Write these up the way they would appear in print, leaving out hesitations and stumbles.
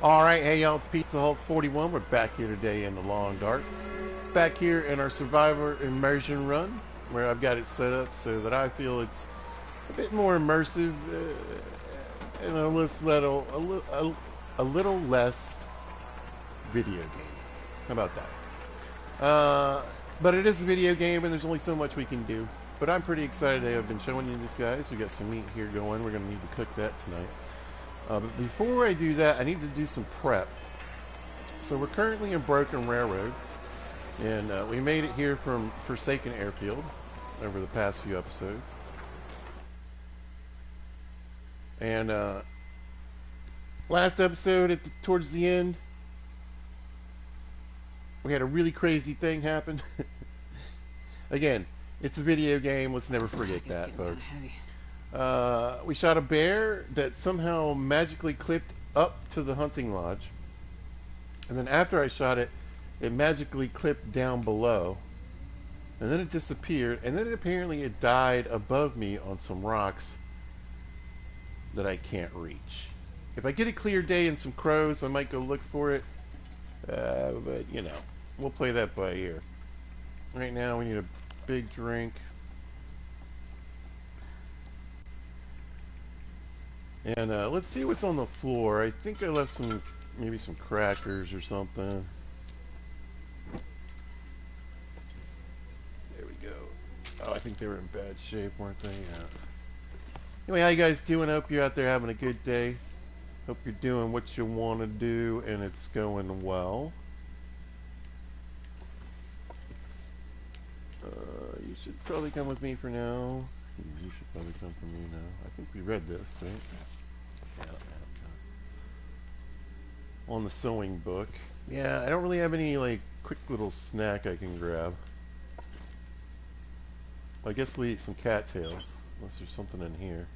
Alright, hey y'all, it's Pizza Hulk 41. We're back here today in the long dark. Back here in our Survivor Immersion run, where I've got it set up so that I feel it's a bit more immersive and a little less video game. How about that? But it is a video game and there's only so much we can do. But I'm pretty excited I've been showing you this, guys. We got some meat here going. We're going to need to cook that tonight. But before I do that, I need to do some prep. So we're currently in Broken Railroad, and we made it here from Forsaken Airfield over the past few episodes. And last episode, towards the end, we had a really crazy thing happen. Again, it's a video game. Let's never forget that, folks. We shot a bear that somehow magically clipped up to the hunting lodge. And then after I shot it, it magically clipped down below. And then it disappeared. And then apparently it died above me on some rocks that I can't reach. If I get a clear day and some crows, I might go look for it. But, you know, we'll play that by ear. Right now we need a big drink. And let's see what's on the floor. I think I left maybe some crackers or something. There we go. Oh, I think they were in bad shape, weren't they? Yeah. Anyway, how you guys doing? I hope you're out there having a good day. Hope you're doing what you want to do and it's going well. You should probably come with me for now. You should probably come for me now. I think we read this, right? Yeah. On the sewing book. Yeah, I don't really have any, like, quick little snack I can grab. Well, I guess we eat some cattails, unless there's something in here.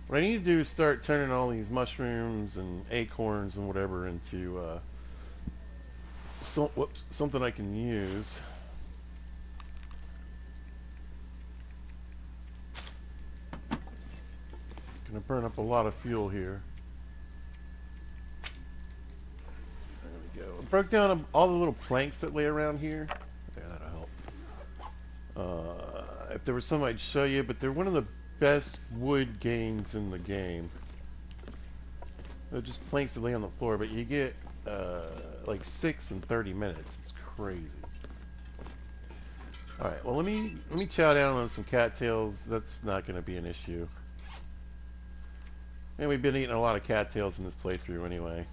What I need to do is start turning all these mushrooms and acorns and whatever into, something I can use. Gonna burn up a lot of fuel here. There we go. I broke down all the little planks that lay around here. There, that'll help. If there was some, I'd show you, but they're one of the best wood gains in the game. They're just planks that lay on the floor, but you get like 6 in 30 minutes. It's crazy. All right. Well, let me chow down on some cattails. That's not going to be an issue. And we've been eating a lot of cattails in this playthrough anyway.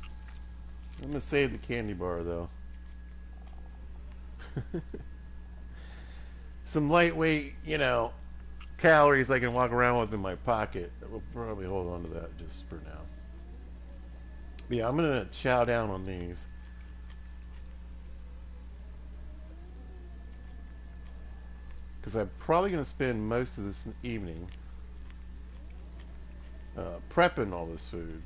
I'm going to save the candy bar, though. Some lightweight, you know, calories I can walk around with in my pocket. We'll probably hold on to that just for now. But yeah, I'm going to chow down on these. Because I'm probably going to spend most of this evening prepping all this food.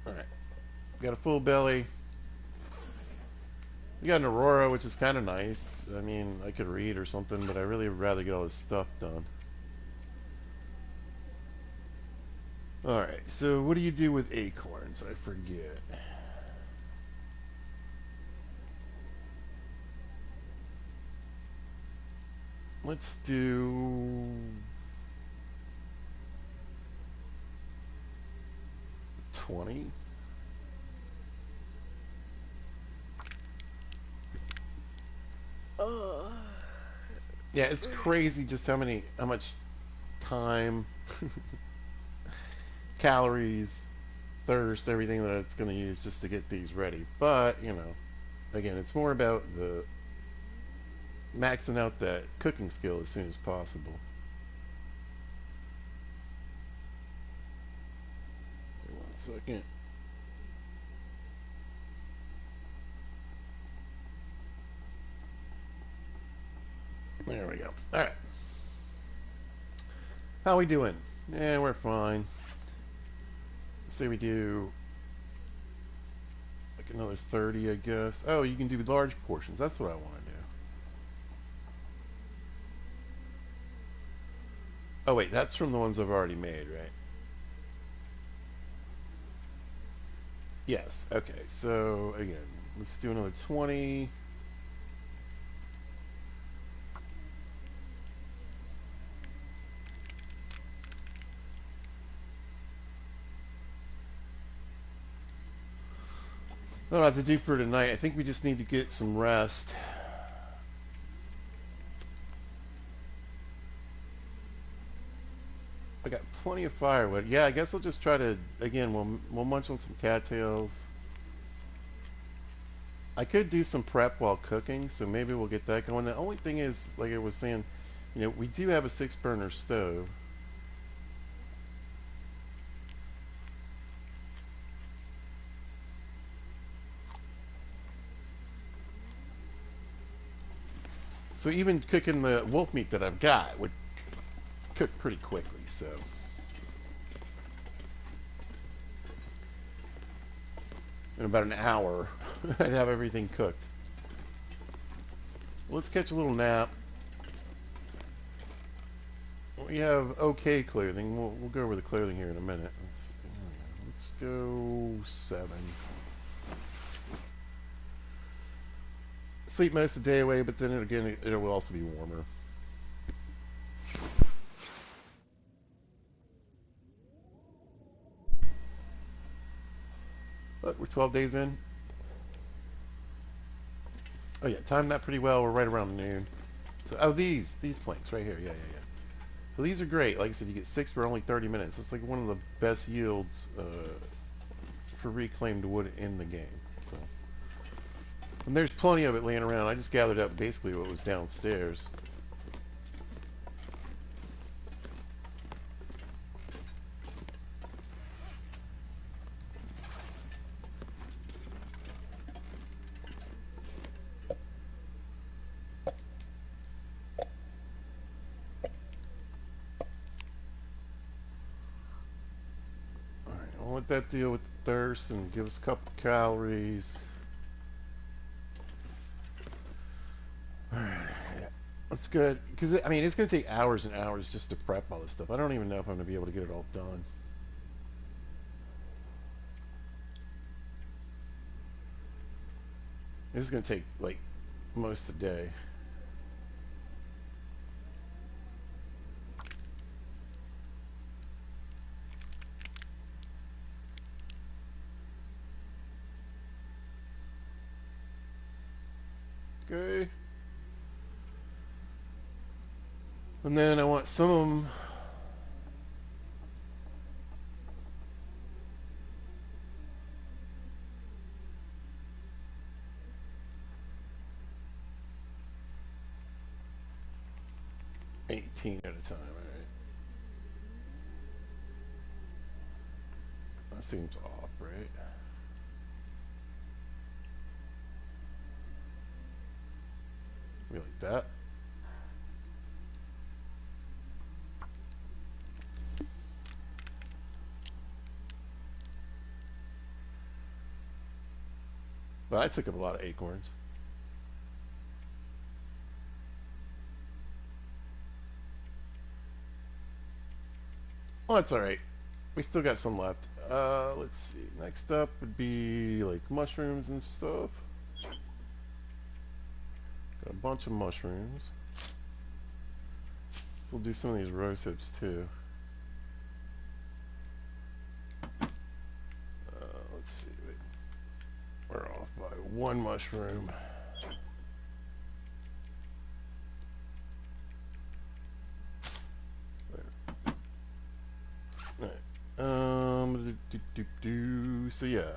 Alright. Got a full belly. We got an Aurora, which is kind of nice. I mean, I could read or something, but I really would rather get all this stuff done. Alright, so what do you do with acorns? I forget. Let's do 20. Yeah, it's crazy just how much time, calories, thirst, everything that it's going to use just to get these ready. But, you know, again, it's more about the maxing out that cooking skill as soon as possible. Wait 1 second. There we go. Alright. How we doing? Yeah, we're fine. Let's say we do like another 30, I guess. Oh, you can do large portions. That's what I want to do. Oh wait, that's from the ones I've already made, right? Yes. Okay. So again, let's do another 20. That'll have to do for tonight. I think we just need to get some rest. I got plenty of firewood. Yeah, I guess I'll just try to again. We'll munch on some cattails. I could do some prep while cooking, so maybe we'll get that going. The only thing is, like I was saying, we do have a 6 burner stove. So even cooking the wolf meat that I've got would cook pretty quickly. So in about an hour, I'd have everything cooked. Let's catch a little nap. We have okay clothing. We'll go over the clothing here in a minute. Let's go 7. Sleep most of the day away, but then again, it will also be warmer. But we're 12 days in. Oh yeah, timed that pretty well. We're right around noon. So these planks right here. Yeah, yeah, yeah. So these are great. Like I said, you get 6 for only 30 minutes. It's like one of the best yields for reclaimed wood in the game. So, and there's plenty of it laying around. I just gathered up basically what was downstairs. Alright, I'll let that deal with the thirst and give us a couple calories. Alright, that's good. Because, I mean, it's going to take hours and hours just to prep all this stuff. I don't even know if I'm going to be able to get it all done. This is going to take, like, most of the day. Okay. And then I want some of them. $18 at a time, alright. That seems off, right? We like that. But I took up a lot of acorns. Well, that's alright. We still got some left. Let's see. Next up would be like mushrooms and stuff. Got a bunch of mushrooms. So we'll do some of these rose hips too. Let's see. Wait. We're off by 1 mushroom. So yeah,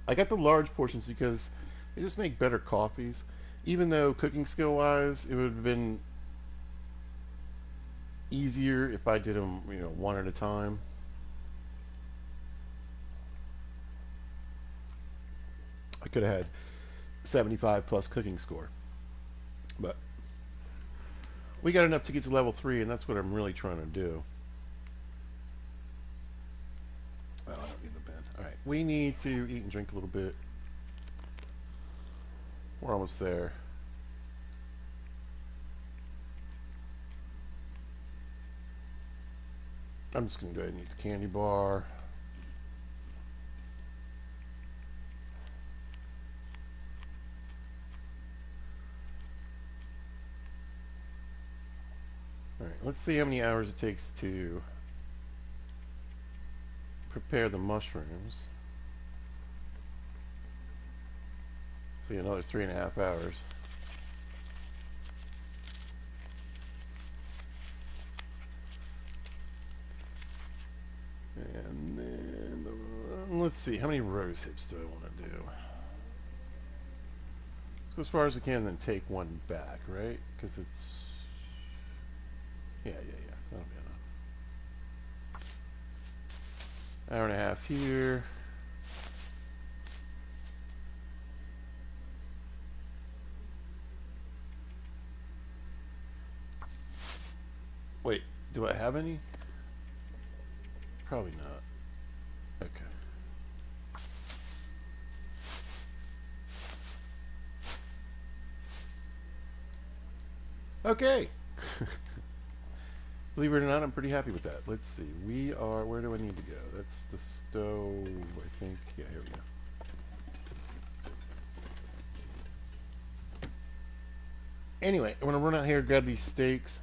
I got the large portions because they just make better coffees. Even though cooking skill wise, it would have been easier if I did them, one at a time. I could have had 75 plus cooking score, but we got enough to get to level 3, and that's what I'm really trying to do. Oh, I don't need the pen. Alright, we need to eat and drink a little bit. We're almost there. I'm just going to go ahead and eat the candy bar. Alright, let's see how many hours it takes to prepare the mushrooms. See, another 3.5 hours. And then, let's see, how many rose hips do I want to do? Let's go as far as we can, then take one back, right? Because it's... Yeah, that'll be enough. Hour and a half here. Wait, do I have any? Probably not. Okay. Okay. Believe it or not, I'm pretty happy with that. Let's see. We are... Where do I need to go? That's the stove, I think. Yeah, here we go. Anyway, I'm going to run out here and grab these steaks.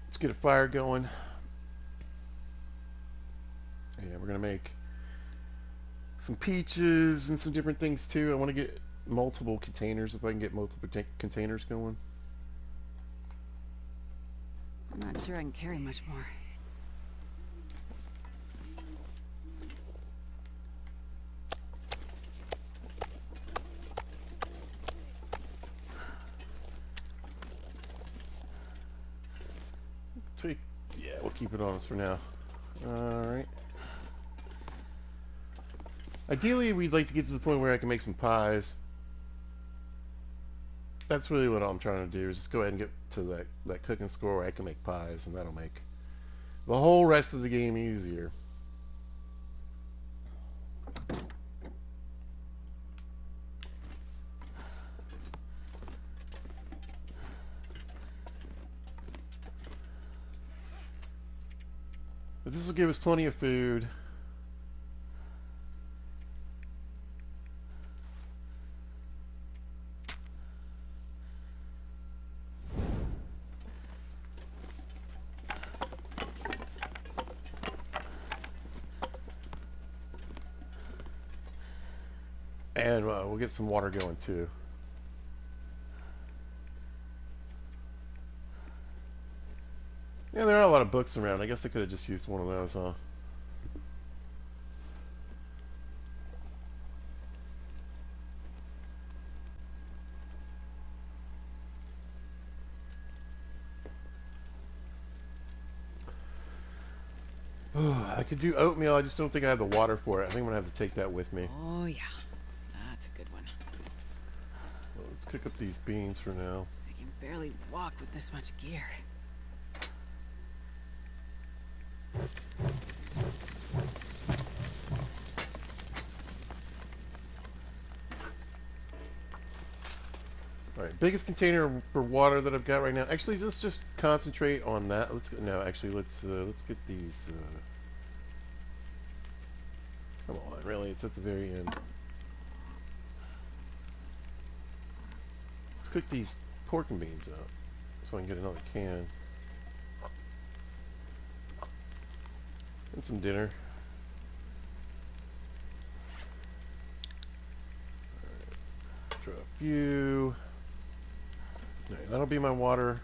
Let's get a fire going. Yeah, we're going to make some peaches and some different things too. I want to get multiple containers if I can get multiple containers going. I'm not sure I can carry much more. Yeah, we'll keep it on us for now. Alright. Ideally, we'd like to get to the point where I can make some pies. That's really what I'm trying to do, is just go ahead and get to that cooking score where I can make pies, and that'll make the whole rest of the game easier. But this will give us plenty of food. And we'll get some water going too. Yeah, there are a lot of books around. I guess I could have just used one of those, huh? I could do oatmeal. I just don't think I have the water for it. I think I'm going to have to take that with me. Oh, yeah. That's a good one. Well, let's cook up these beans for now. I can barely walk with this much gear. Alright, biggest container for water that I've got right now. Actually, let's just concentrate on that. Let's get these. Come on, really? It's at the very end. Let's cook these pork and beans up so I can get another can. And some dinner. Alright, drop you. Right, that'll be my water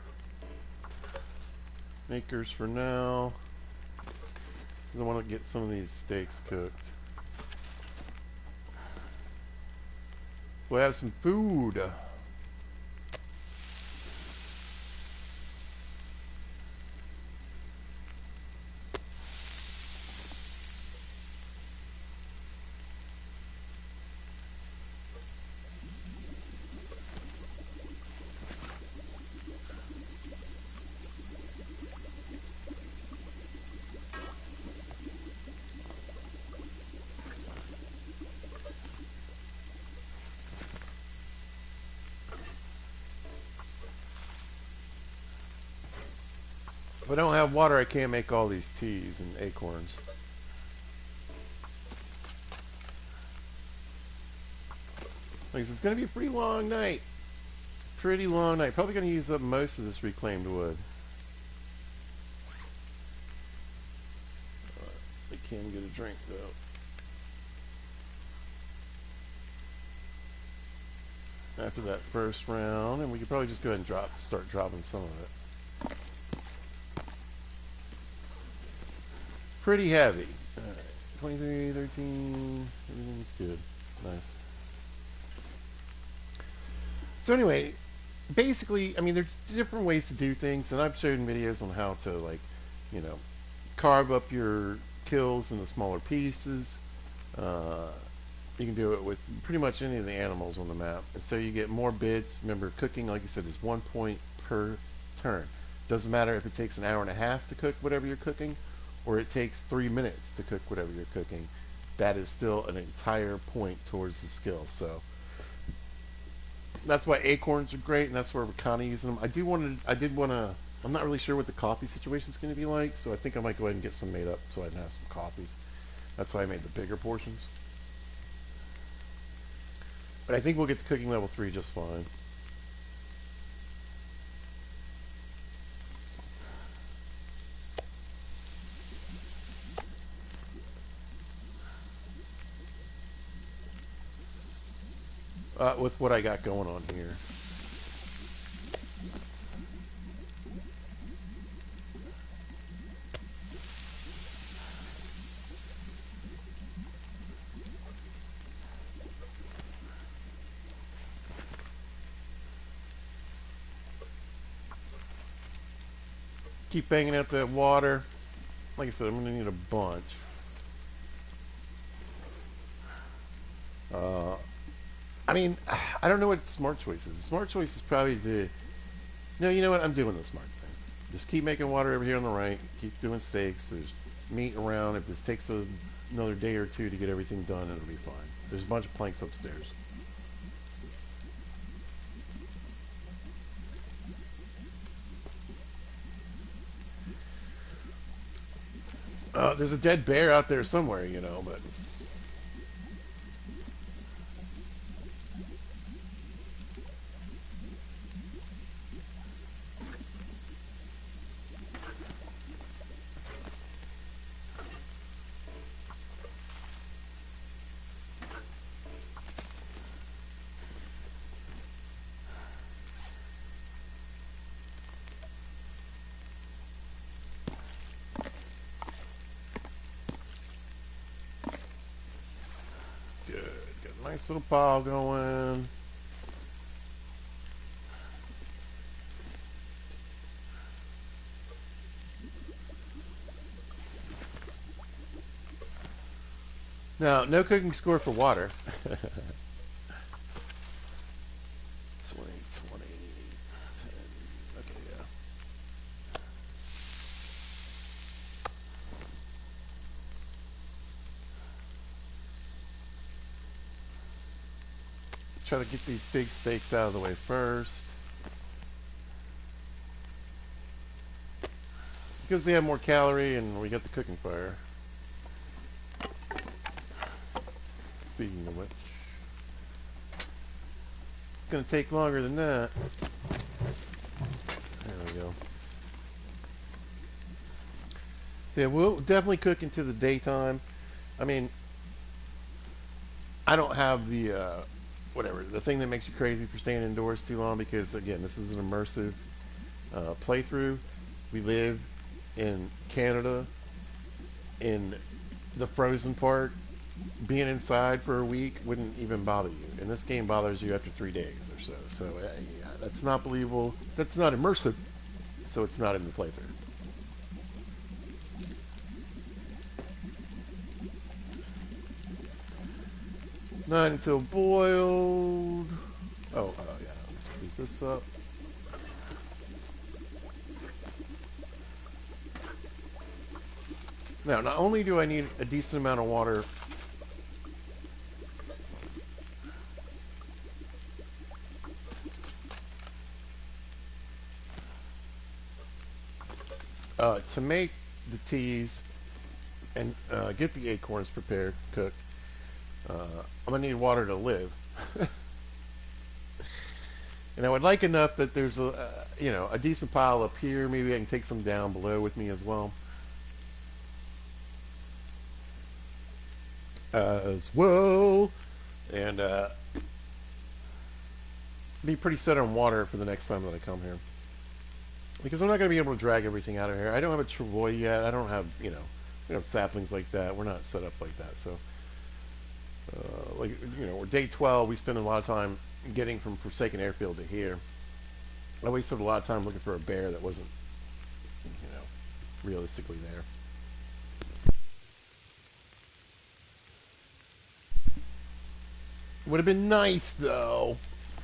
makers for now. I want to get some of these steaks cooked. So I have some food. If I don't have water, I can't make all these teas and acorns. Because it's going to be a pretty long night. Pretty long night. Probably going to use up most of this reclaimed wood. I can get a drink though. After that first round, and we could probably just go ahead and start dropping some of it. Pretty heavy. Alright, 23, 13, everything's good. Nice. So anyway, basically, I mean, there's different ways to do things, and I've shown videos on how to, like, you know, carve up your kills into smaller pieces. You can do it with pretty much any of the animals on the map. And so you get more bits. Remember, cooking, like I said, is 1 point per turn. Doesn't matter if it takes an hour and a half to cook whatever you're cooking, or it takes 3 minutes to cook whatever you're cooking. That is still an entire point towards the skill. So that's why acorns are great, and that's where we're kind of using them. I did want to. I'm not really sure what the coffee situation is going to be like, so I think I might go ahead and get some made up so I can have some coffees. That's why I made the bigger portions. But I think we'll get to cooking level 3 just fine. With what I got going on here. Keep banging out that water. Like I said, I'm going to need a bunch. I mean, I don't know what smart choice is. The smart choice is probably to... No, you know what? I'm doing the smart thing. Just keep making water over here on the right. Keep doing steaks. There's meat around. If this takes another day or two to get everything done, it'll be fine. There's a bunch of planks upstairs. There's a dead bear out there somewhere, you know, but... Nice little pile going. Now, no cooking score for water. 20, 20, 10. Okay, yeah. Try to get these big steaks out of the way first. Because they have more calorie and we got the cooking fire. Speaking of which, it's going to take longer than that. There we go. So yeah, we'll definitely cook into the daytime. I mean, I don't have the... whatever, the thing that makes you crazy for staying indoors too long, because again, this is an immersive playthrough. We live in Canada, in the frozen part. Being inside for a week wouldn't even bother you, and this game bothers you after 3 days or so. So yeah, that's not believable. That's not immersive, so it's not in the playthrough. Not until boiled. Oh, yeah. Let's speed this up. Now, not only do I need a decent amount of water to make the teas and get the acorns prepared, cooked, I'm going to need water to live. And I would like enough that there's a decent pile up here. Maybe I can take some down below with me as well. And be pretty set on water for the next time that I come here. Because I'm not going to be able to drag everything out of here. I don't have a travoy yet. I don't have, we don't have saplings like that. We're not set up like that. So, we're day 12. We spend a lot of time getting from Forsaken Airfield to here. I wasted a lot of time looking for a bear that wasn't, realistically there. Would have been nice, though.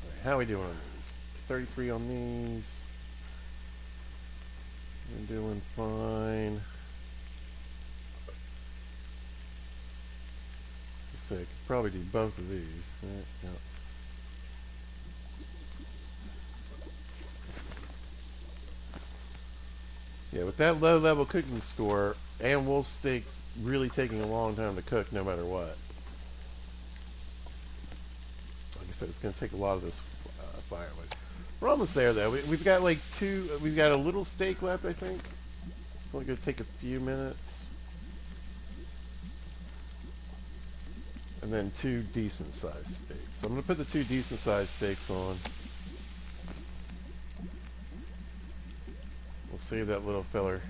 Right, how are we doing on these? 33 on these. We're doing fine. Let's see, I could probably do both of these. Right? Yeah. Yeah, with that low level cooking score and wolf steaks really taking a long time to cook no matter what. Like I said, it's going to take a lot of this firewood. We're almost there though. We've got like we've got a little steak left, I think. It's only going to take a few minutes. And then 2 decent sized steaks. So I'm going to put the 2 decent sized steaks on. We'll save that little feller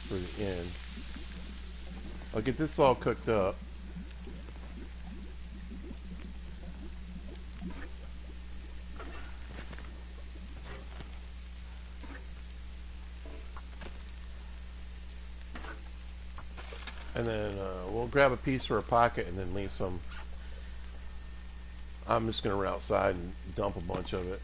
for the end. I'll get this all cooked up. And then we'll grab a piece for a pocket and then leave some. I'm just going to run outside and dump a bunch of it.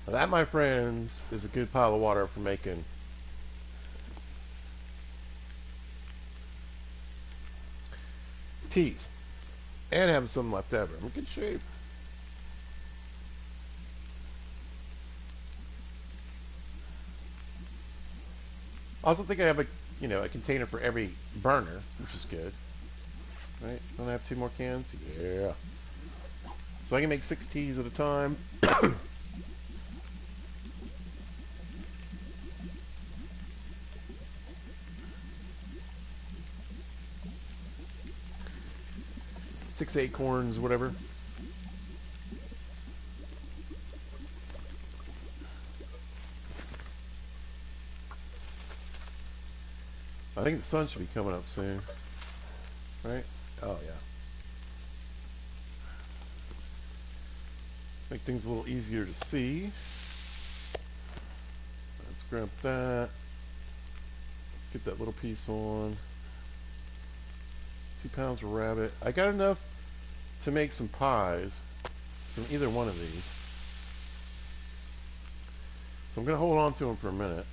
Now that, my friends, is a good pile of water for making teas. And having some left over. I'm in good shape. I also think I have a container for every burner, which is good. Right? Don't I have 2 more cans? Yeah. So I can make 6 teas at a time. 6 acorns, whatever. I think the sun should be coming up soon. Right? Oh, yeah. Make things a little easier to see. Let's grab that. Let's get that little piece on. 2 pounds of rabbit. I got enough to make some pies from either one of these. So I'm going to hold on to them for a minute.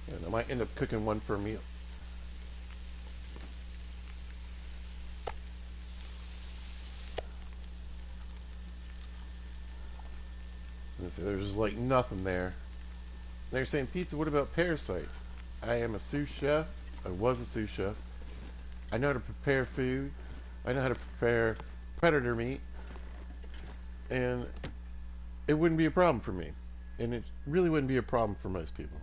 And I might end up cooking one for a meal. So there's just like nothing there. They're saying, pizza, what about parasites? I am a sous chef. I was a sous chef. I know how to prepare food. I know how to prepare predator meat. And it wouldn't be a problem for me. And it really wouldn't be a problem for most people.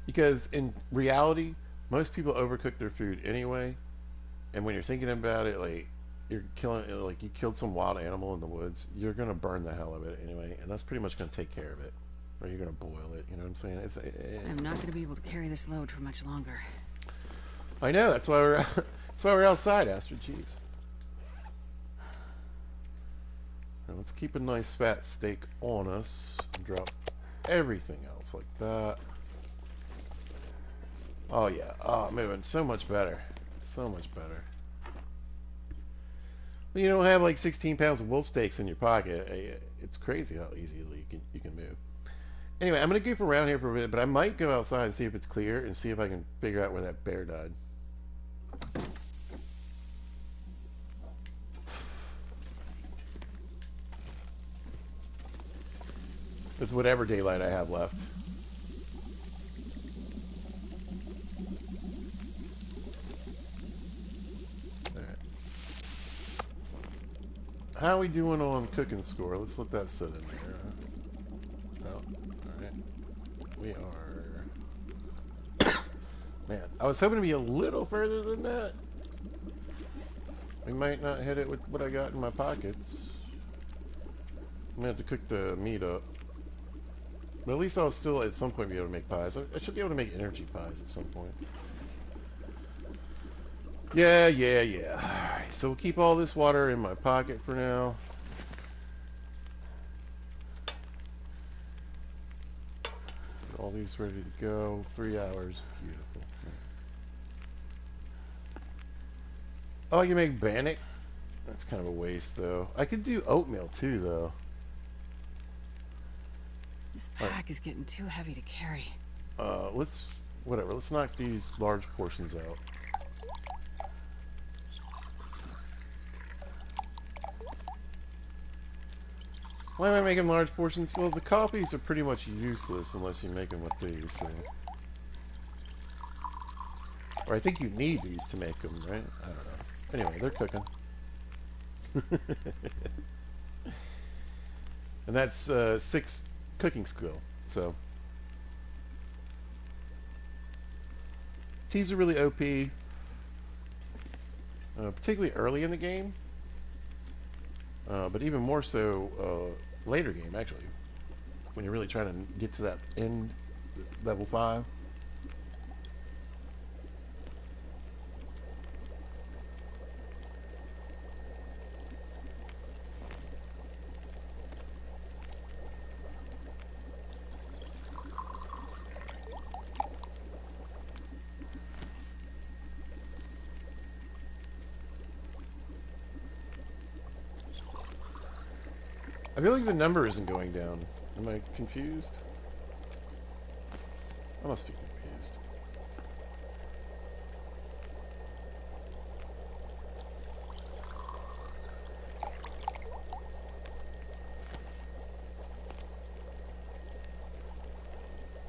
Because in reality, most people overcook their food anyway. And when you're thinking about it, like, you're killing, like, you killed some wild animal in the woods, you're going to burn the hell out of it anyway. And that's pretty much going to take care of it. Or you're going to boil it, you know what I'm saying? I'm not going to be able to carry this load for much longer. I know, that's why we're outside, Astrid. Jeez. Now let's keep a nice fat steak on us and drop everything else like that. Oh yeah, moving so much better. So much better. You don't have like 16 pounds of wolf steaks in your pocket. It's crazy how easily you can move. Anyway, I'm going to goof around here for a minute, but I might go outside and see if it's clear and see if I can figure out where that bear died. with whatever daylight I have left. Alright. How are we doing on cooking score? Let's let that sit in there. Oh, alright. We are... Man, I was hoping to be a little further than that. We might not hit it with what I got in my pockets. I'm going to have to cook the meat up. But at least I'll still at some point be able to make pies. I should be able to make energy pies at some point. Yeah. Alright, so we'll keep all this water in my pocket for now. Get all these ready to go. 3 hours. Beautiful. Oh, I can make bannock? That's kind of a waste, though. I could do oatmeal, too, though. This pack is getting too heavy to carry. Let's knock these large portions out. Why am I making large portions? Well, the copies are pretty much useless unless you make them with these, so... Or I think you need these to make them, right? I don't know. Anyway, they're cooking. And that's 6 cooking skill, so... Teas are really OP, particularly early in the game, but even more so later game, actually, when you're really trying to get to that end level 5. I feel like the number isn't going down. Am I confused? I must be confused.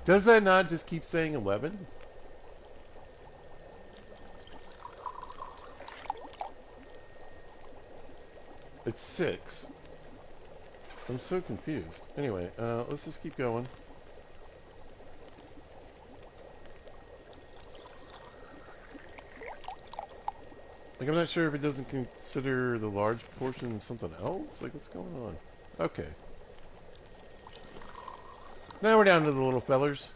Does that not just keep saying 11? It's 6. I'm so confused. Anyway, let's just keep going. Like, I'm not sure if it doesn't consider the large portion something else. Like, what's going on? Okay. Now we're down to the little fellers.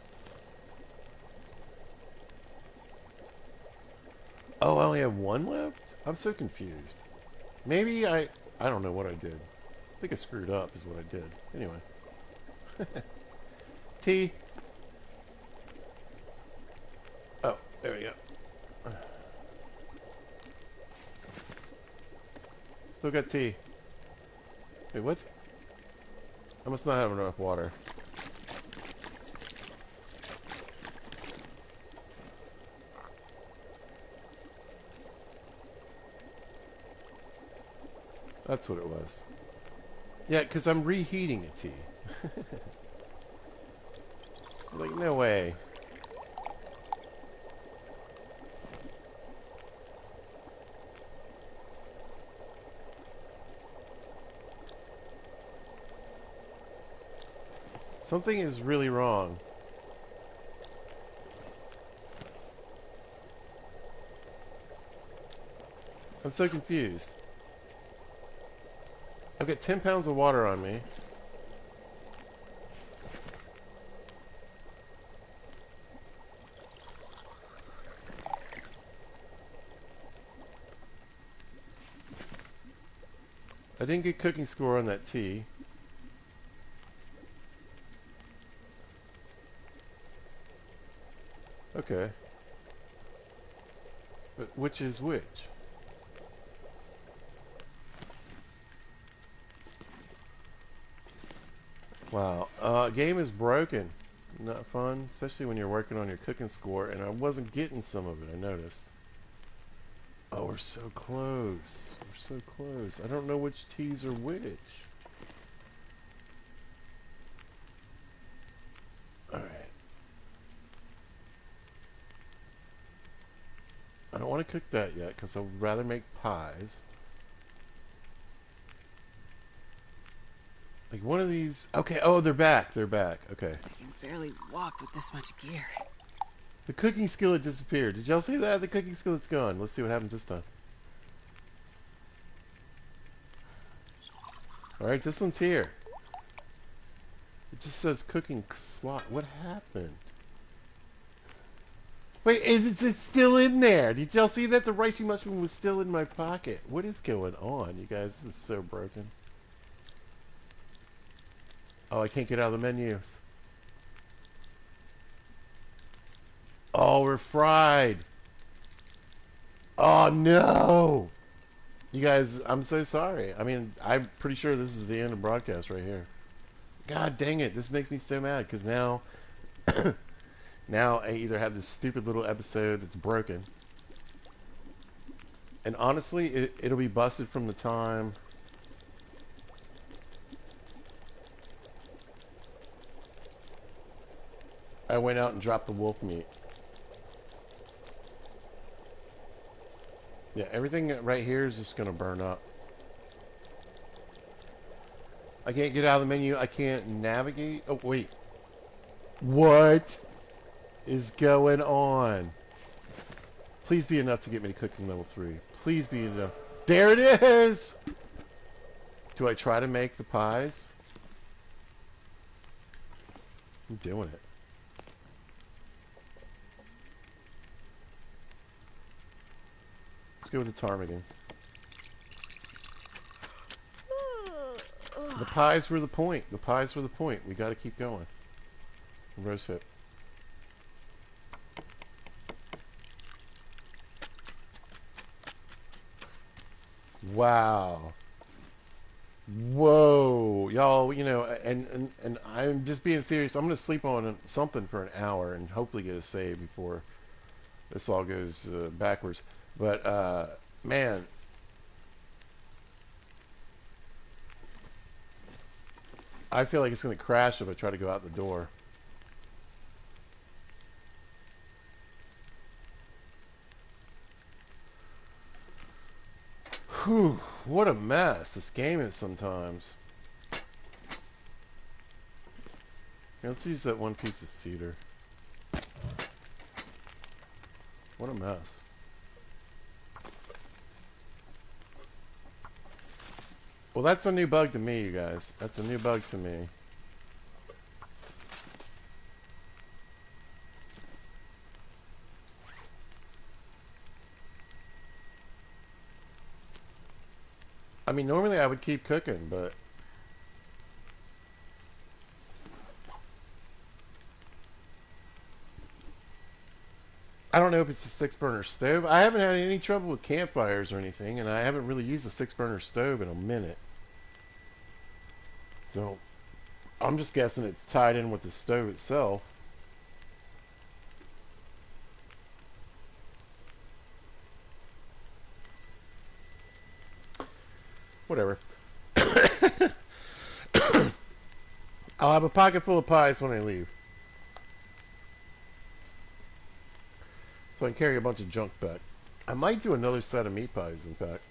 Oh, I only have 1 left? I'm so confused. Maybe I don't know what I did. I think I screwed up is what I did. Anyway. Tea. Oh, there we go. Still got tea. Wait, what? I must not have enough water. That's what it was. Yeah, because I'm reheating a tea. Like, no way. Something is really wrong. I'm so confused. I've got 10 pounds of water on me. I didn't get cooking score on that tea. Okay. But which is which? Wow. Game is broken. Not fun, especially when you're working on your cooking score, and I wasn't getting some of it, I noticed. Oh, we're so close. We're so close. I don't know which teas are which. don't want to cook that yet because I'd rather make pies. Like one of these. Okay. Oh, they're back. They're back. Okay. I can barely walk with this much gear. The cooking skillet disappeared. Did y'all see that? The cooking skillet's gone. Let's see what happens this time. Alright, this one's here. It just says cooking slot. What happened? Wait, is it still in there? Did y'all see that? The reishi mushroom was still in my pocket. What is going on, you guys? This is so broken. Oh, I can't get out of the menus. Oh, we're fried. Oh, no. You guys, I'm so sorry. I mean, I'm pretty sure this is the end of broadcast right here. God dang it. This makes me so mad because now, now I either have this stupid little episode that's broken. And honestly, it'll be busted from the time I went out and dropped the wolf meat. Yeah, everything right here is just going to burn up. I can't get out of the menu. I can't navigate. Oh, wait. What is going on? Please be enough to get me to cooking level 3. Please be enough. There it is! Do I try to make the pies? I'm doing it. Let's go with the ptarmigan. The pies were the point. The pies were the point. We got to keep going. Rose hip. Wow. Whoa. Y'all, you know, and I'm just being serious. I'm going to sleep on something for an hour and hopefully get a save before this all goes backwards. But, man. I feel like it's going to crash if I try to go out the door. Whew, what a mess this game is sometimes. Here, let's use that one piece of cedar. What a mess. Well, that's a new bug to me, you guys. That's a new bug to me. I mean, normally I would keep cooking, but I don't know if it's a 6-burner stove. I haven't had any trouble with campfires or anything, and I haven't really used a 6-burner stove in a minute. So, I'm just guessing it's tied in with the stove itself. Whatever. I'll have a pocket full of pies when I leave. So I can carry a bunch of junk back. I might do another set of meat pies, in fact.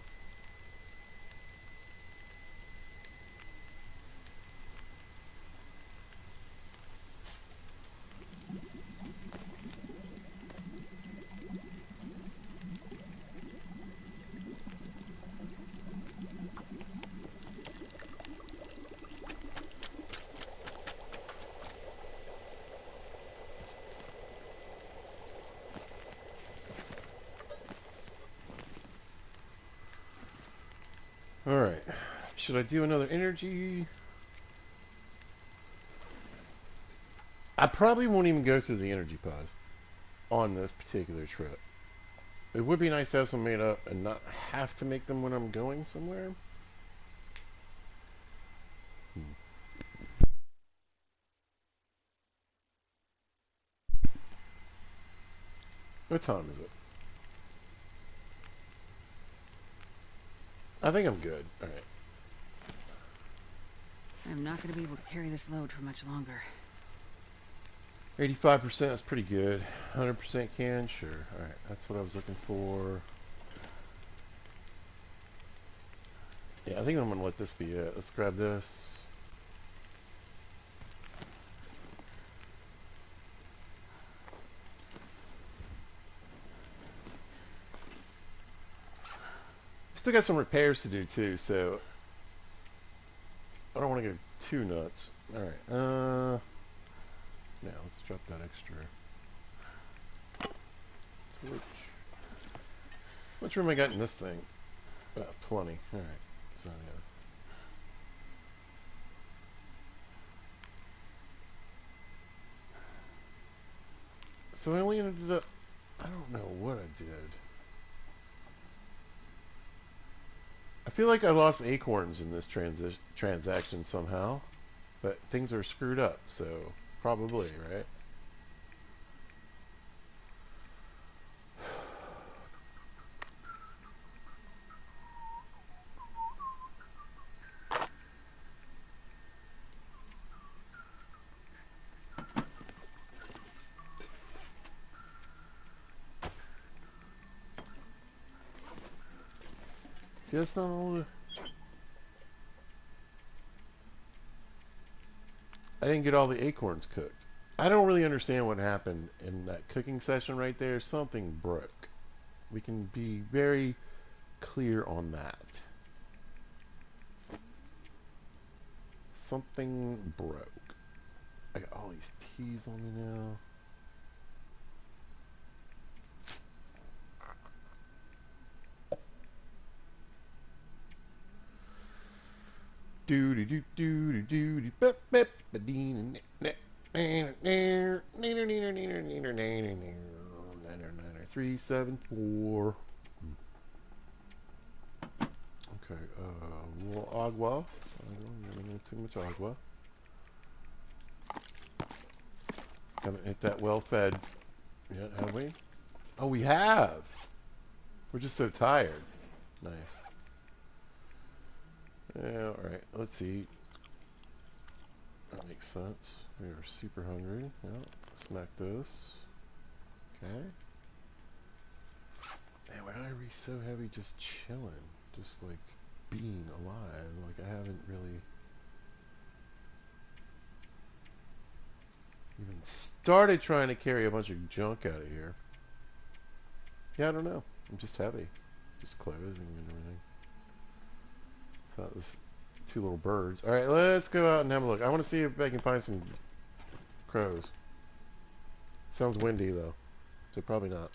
Alright. Should I do another energy? I probably won't even go through the energy pies on this particular trip. It would be nice to have some made up and not have to make them when I'm going somewhere. What time is it? I think I'm good. Alright. I'm not going to be able to carry this load for much longer. 85%, that's pretty good. 100% can, sure. Alright, that's what I was looking for. Yeah, I think I'm gonna let this be it. Let's grab this. Still got some repairs to do too, so I don't want to go too nuts. Alright, now let's drop that extra torch. How much room I got in this thing? Plenty. Alright. So, yeah. So I only ended up... I don't know what I did. I feel like I lost acorns in this transaction somehow. But things are screwed up, so probably, right? See, that's not all the... I didn't get all the acorns cooked. I don't really understand what happened in that cooking session right there. Something broke. We can be very clear on that. Something broke. I got all these T's on me now. Doody doo doody doody bep bep ba deen net 374. Okay, little agua. I don't need too much agua. Haven't hit that well fed yet, have we? Oh, we have! We're just so tired. Nice. Yeah, alright, let's eat. That makes sense. We are super hungry. Yeah, smack this. Okay. Man, why are we so heavy just chilling? Just like being alive. Like I haven't really even started trying to carry a bunch of junk out of here. Yeah, I don't know. I'm just heavy. Just clothes and everything. So that was two little birds. Alright, let's go out and have a look. I want to see if I can find some crows. Sounds windy though. So probably not.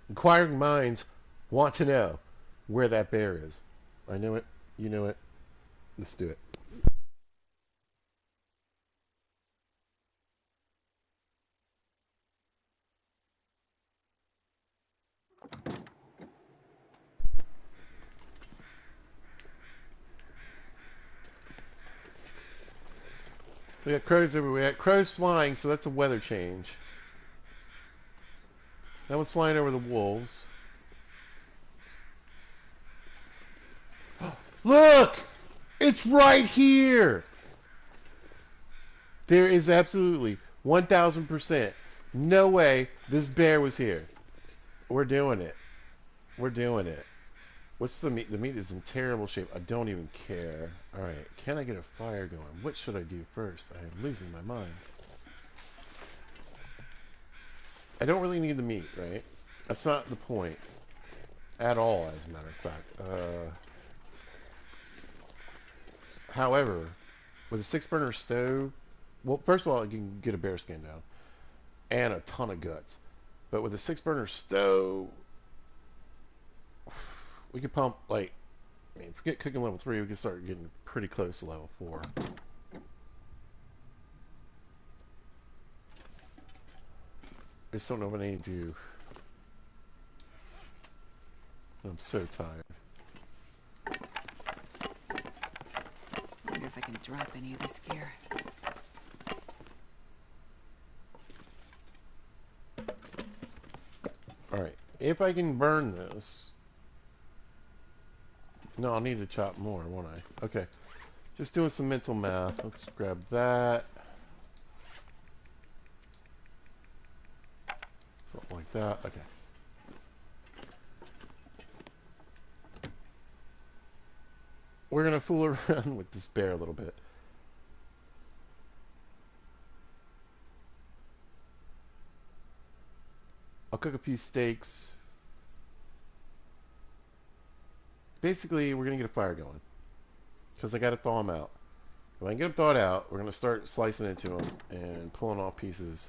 Inquiring minds want to know where that bear is. I know it. You know it. Let's do it. We got crows everywhere. We got crows flying, so that's a weather change. That one's flying over the wolves. Look! It's right here! There is absolutely 1,000% no way this bear was here. We're doing it. We're doing it. What's the meat? The meat is in terrible shape. I don't even care. Alright, can I get a fire going? What should I do first? I am losing my mind. I don't really need the meat, right? That's not the point. At all, as a matter of fact. However, with a 6-burner stove... Well, first of all, you can get a bear skin down. And a ton of guts. But with a 6-burner stove... We could pump, like... I mean, forget cooking level 3, we can start getting pretty close to level 4. I just don't know what I need to do. I'm so tired. Wonder if I can drop any of this gear. Alright, if I can burn this... No, I'll need to chop more, won't I? Okay. Just doing some mental math. Let's grab that. Something like that. Okay. We're going to fool around with this bear a little bit. I'll cook a few steaks. Basically, we're going to get a fire going. Because I got to thaw them out. When I get them thawed out, we're going to start slicing into them and pulling off pieces.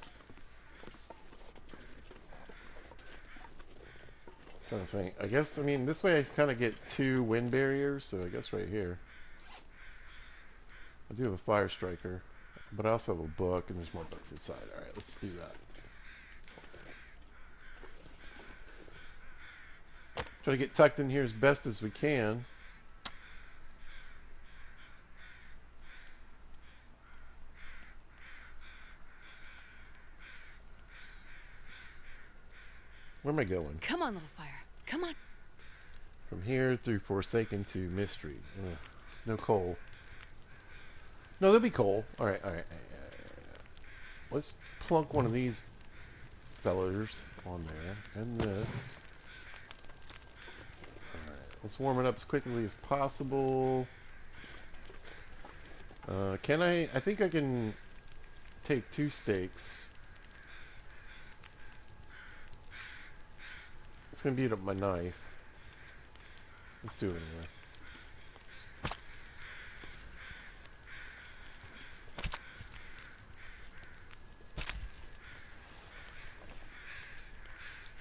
Trying to think. I guess, I mean, this way I kind of get 2 wind barriers, so I guess right here. I do have a fire striker, but I also have a book, and there's more books inside. Alright, let's do that. Try to get tucked in here as best as we can. Where am I going? Come on, little fire. Come on. From here through Forsaken to Mystery. Ugh. No coal. No, there'll be coal. Alright, alright. Let's plunk one of these fellers on there. And this. Alright, let's warm it up as quickly as possible. Can I think I can take 2 steaks. It's going to beat up my knife. Let's do it anyway.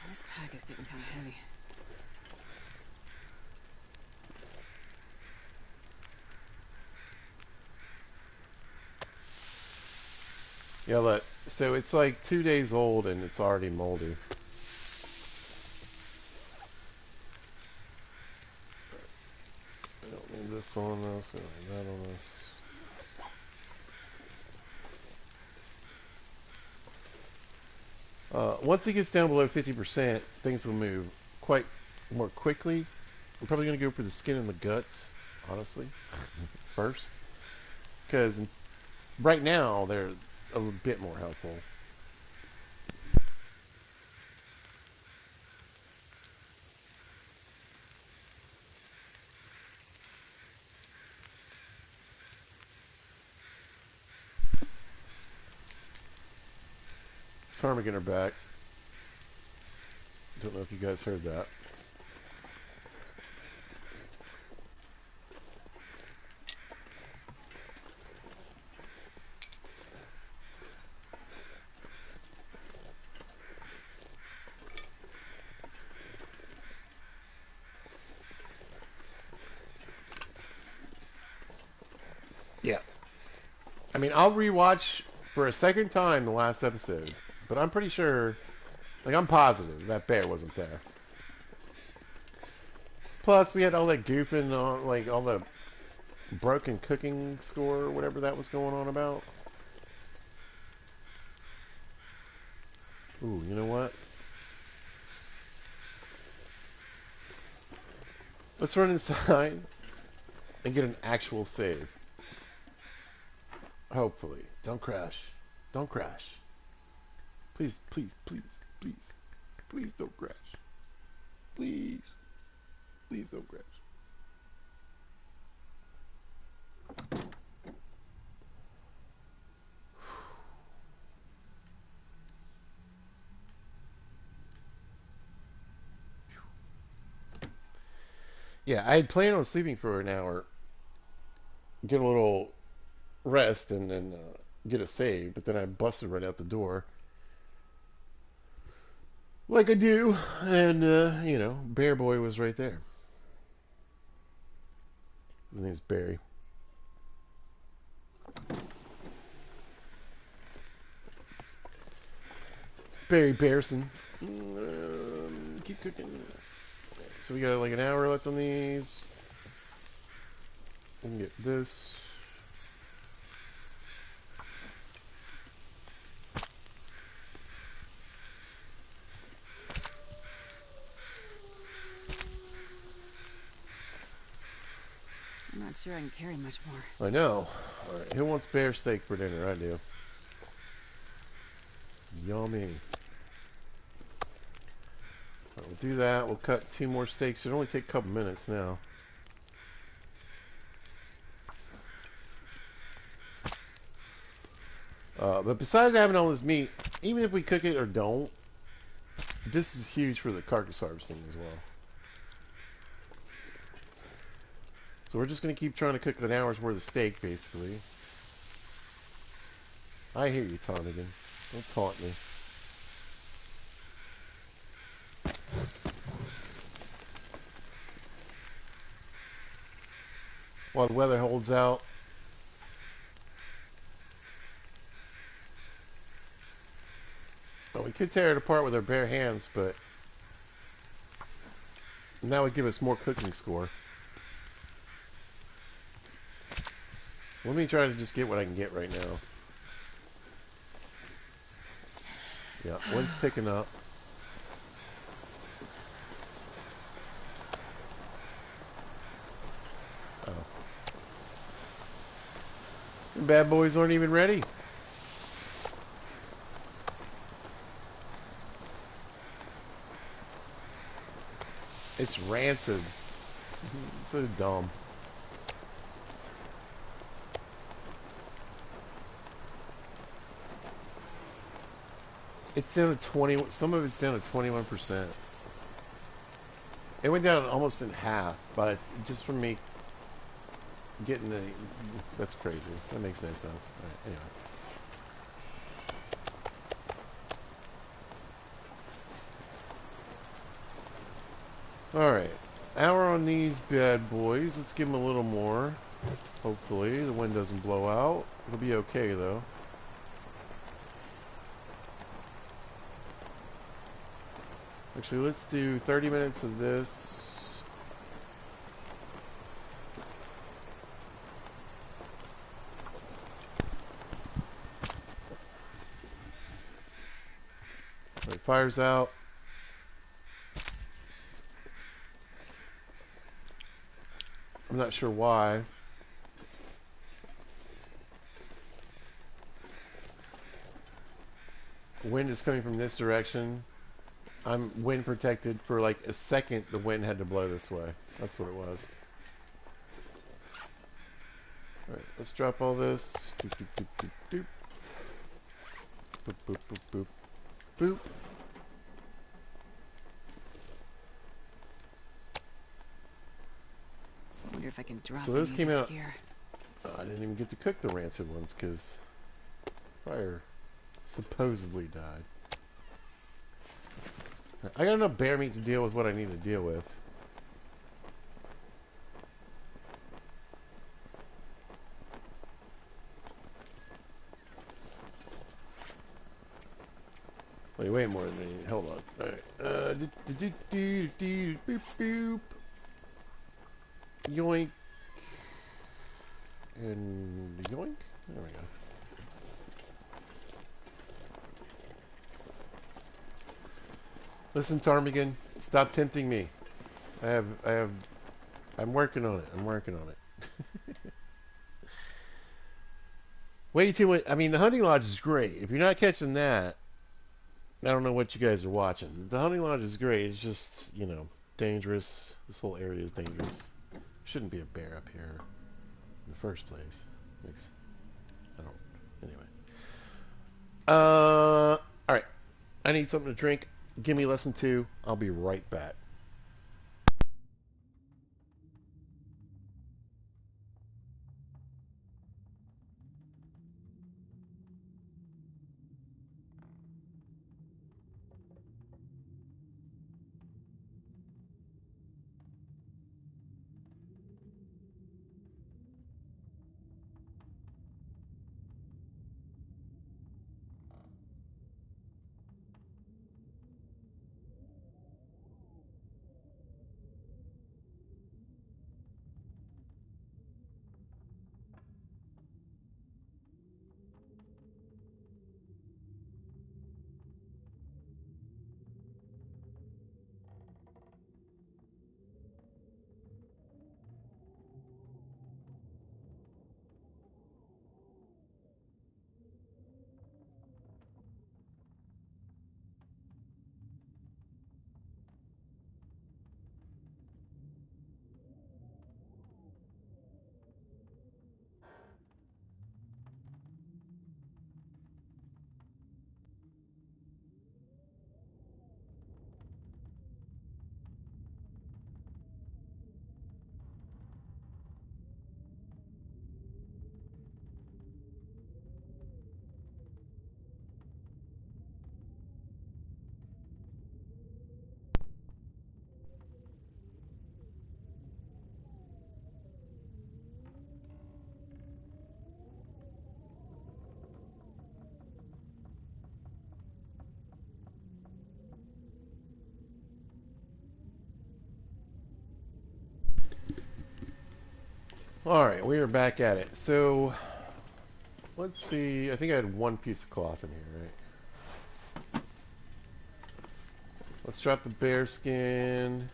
This pack is getting kind of heavy. Yeah, look. So it's like 2 days old and it's already moldy. I don't need this on this. I don't need that on this. Once it gets down below 50%, things will move quite more quickly. I'm probably going to go for the skin and the guts, honestly, first. Because right now, they're a bit more helpful. Ptarmigan are back. Don't know if you guys heard that. Yeah. I mean, I'll rewatch for a second time the last episode, but I'm pretty sure, like, I'm positive that bear wasn't there. Plus, we had all that goofing on, like, all the broken cooking score or whatever that was going on about. Ooh, you know what? Let's run inside and get an actual save. Hopefully. Don't crash. Don't crash. Please, please, please, please. Please don't crash. Please. Please don't crash. Yeah, I had planned on sleeping for an hour, get a little rest, and then get a save, but then I busted right out the door. Like I do, and, you know, Bear Boy was right there. His name's Barry. Barry Bearson. Keep cooking. So we got like an hour left on these. We can get this. I'm not Not sure I can carry much more. I know. Alright, who wants bear steak for dinner? I do. Yummy. Alright, we'll do that. We'll cut 2 more steaks. Should only take a couple minutes now. But besides having all this meat, even if we cook it or don't, this is huge for the carcass harvesting as well. So we're just going to keep trying to cook an hour's worth of steak, basically. I hear you, Tonigan. Don't taunt me. While the weather holds out. Well, we could tear it apart with our bare hands, but that would give us more cooking score. Let me try to just get what I can get right now. Yeah, wind's picking up. Oh. The bad boys aren't even ready. It's rancid. So dumb. It's down to 20. Some of it's down to 21%. It went down almost in half, but just from me getting the... That's crazy. That makes no sense. Alright, anyway. Alright. Hour on these bad boys. Let's give them a little more. Hopefully. The wind doesn't blow out. It'll be okay, though. Actually, let's do 30 minutes of this. Alright, fire's out. I'm not sure why. Wind is coming from this direction. I'm wind protected for like a second. The wind had to blow this way. That's what it was. Alright, let's drop all this. Doop, doop, doop, doop, doop. Boop, boop, boop, boop. Boop. I wonder if I can drop So this any came this out. gear. I didn't even get to cook the rancid ones because fire supposedly died. I got enough bear meat to deal with what I need to deal with. Wait, way more than I need. Hold on. Alright. Boop, boop. Yoink. And yoink. There we go. Listen, Ptarmigan, stop tempting me. I'm working on it. I'm working on it. Way too much. I mean, the hunting lodge is great. If you're not catching that, I don't know what you guys are watching. The hunting lodge is great. It's just, you know, dangerous. This whole area is dangerous. Shouldn't be a bear up here in the first place. I don't. Anyway. All right. I need something to drink. Give me lesson 2. I'll be right back. Alright, we are back at it. So, let's see. I think I had one piece of cloth in here, right? Let's drop the bear skin.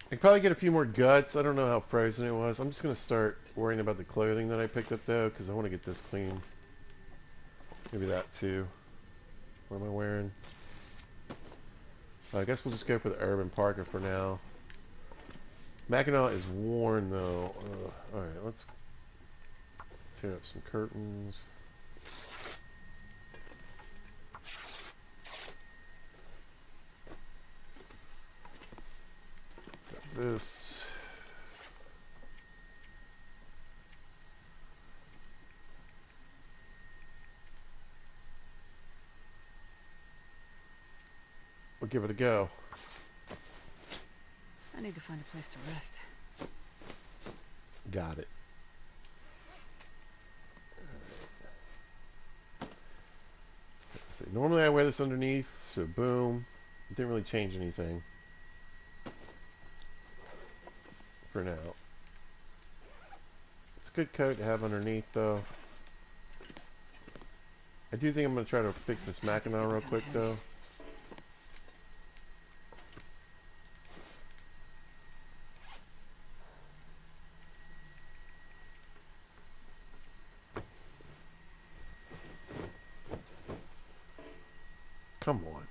I could probably get a few more guts. I don't know how frozen it was. I'm just going to start worrying about the clothing that I picked up, though, because I want to get this clean. Maybe that, too. What am I wearing? I guess we'll just go for the urban parka for now. Mackinac is worn, though. Alright, let's tear up some curtains. Got this. We'll give it a go. I need to find a place to rest. Got it. So normally I wear this underneath, so boom. It didn't really change anything. For now. It's a good coat to have underneath, though. I do think I'm going to try to fix this Mackinac real quick, though. Come on.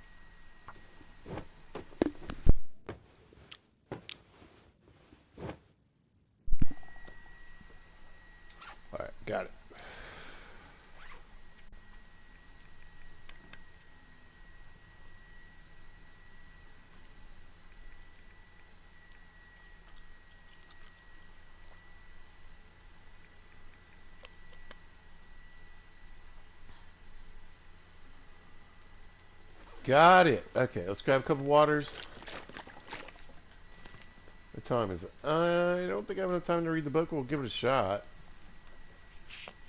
Alright, got it. Got it. Okay, let's grab a couple waters. What time is it? I don't think I have enough time to read the book. We'll give it a shot.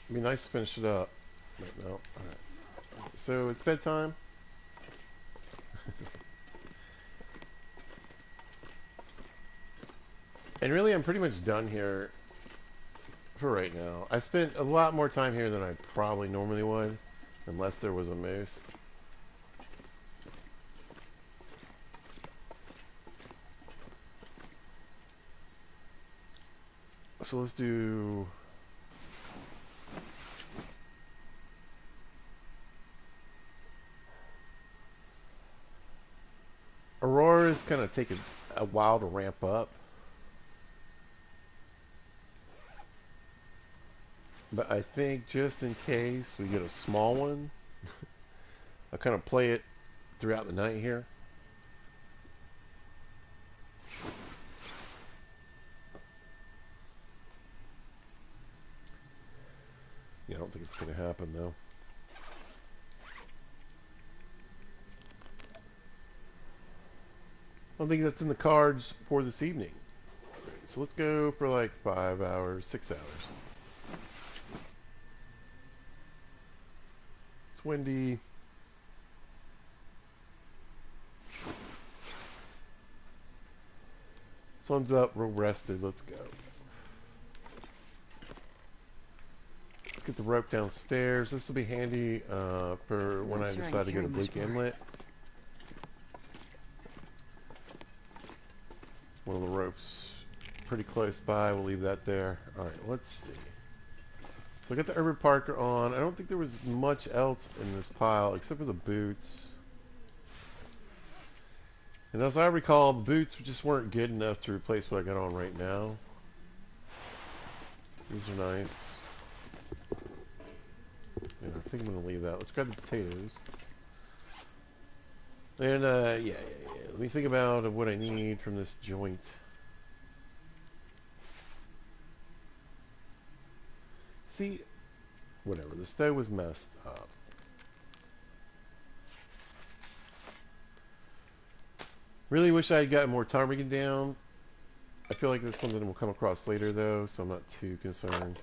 It'd be nice to finish it up. Wait, no. Alright. So it's bedtime. And really, I'm pretty much done here for right now. I spent a lot more time here than I probably normally would, unless there was a moose. So let's do... Aurora's kind of taking a while to ramp up. But I think just in case we get a small one, I'll kind of play it throughout the night here. Yeah, I don't think it's going to happen, though. I don't think that's in the cards for this evening. So let's go for like 5 hours, 6 hours. It's windy. Sun's up, we're rested, let's go. Let's get the rope downstairs. This will be handy for when I decide to go to Bleak Inlet. One of the ropes pretty close by. We'll leave that there. Alright, let's see. So I got the urban parker on. I don't think there was much else in this pile except for the boots. And as I recall, the boots just weren't good enough to replace what I got on right now. These are nice. Yeah, I think I'm going to leave that. Let's grab the potatoes. And, yeah. Let me think about what I need from this joint. See, whatever. The stove was messed up. Really wish I had gotten more ptarmigan down. I feel like that's something we'll come across later, though, so I'm not too concerned.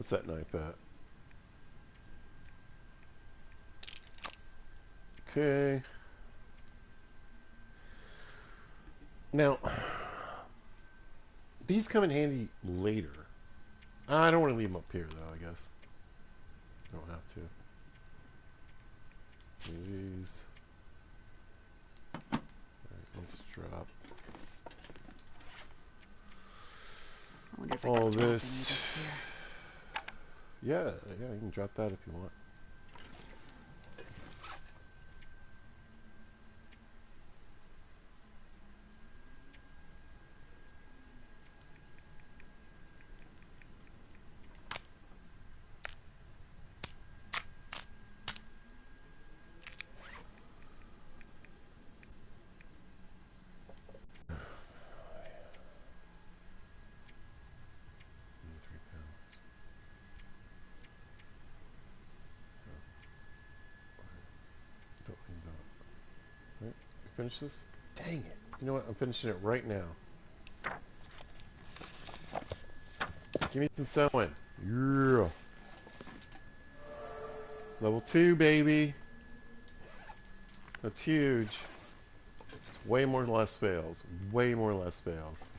What's that knife at? Okay. Now, these come in handy later. I don't want to leave them up here, though, I guess. I don't have to. These. Alright, let's drop I wonder if I all can drop any of this. this here. Yeah, you can drop that if you want. Don't need that. Right? Finish this? Dang it. You know what? I'm finishing it right now. Give me some sewing. Yeah. Level 2, baby. That's huge. It's way more or less fails. Way more or less fails.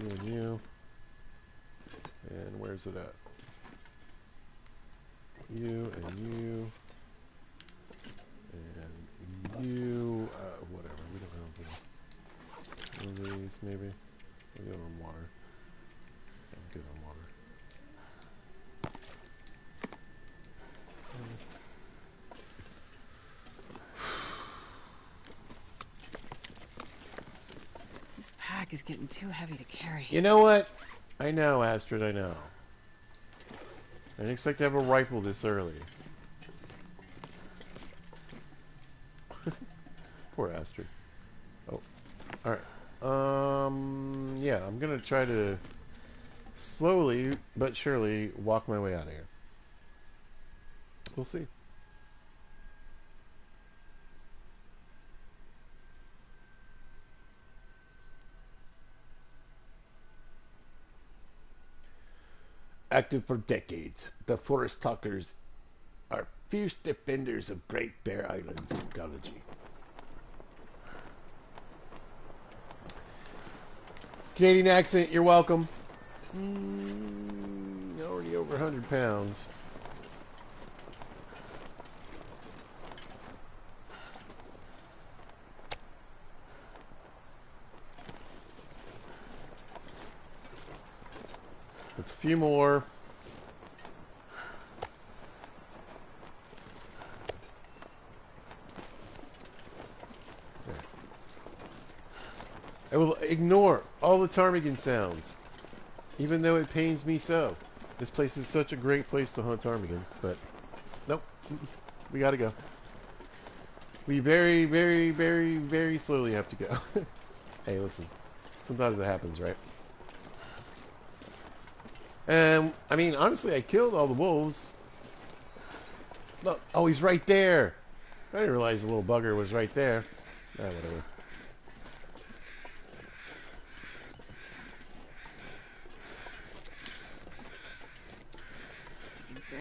You and you. And where's it at? You and you. And you. Whatever. We don't have one of these, maybe. We'll go on water. I'm good on water. This pack is getting too heavy to carry. You know what? I know, Astrid, I know. I didn't expect to have a rifle this early. Poor Astrid. Oh, alright. Yeah, I'm gonna try to slowly but surely walk my way out of here. We'll see. Active for decades, the Forest Talkers are fierce defenders of Great Bear Island's ecology. Canadian accent, you're welcome. Already over 100 pounds. It's a few more. There. I will ignore all the ptarmigan sounds, even though it pains me so. This place is such a great place to hunt ptarmigan, but nope, we gotta go. We very, very, very, very slowly have to go. Hey, listen, sometimes it happens, right? I mean, honestly, I killed all the wolves. Look, oh, he's right there. I didn't realize the little bugger was right there. Ah, whatever.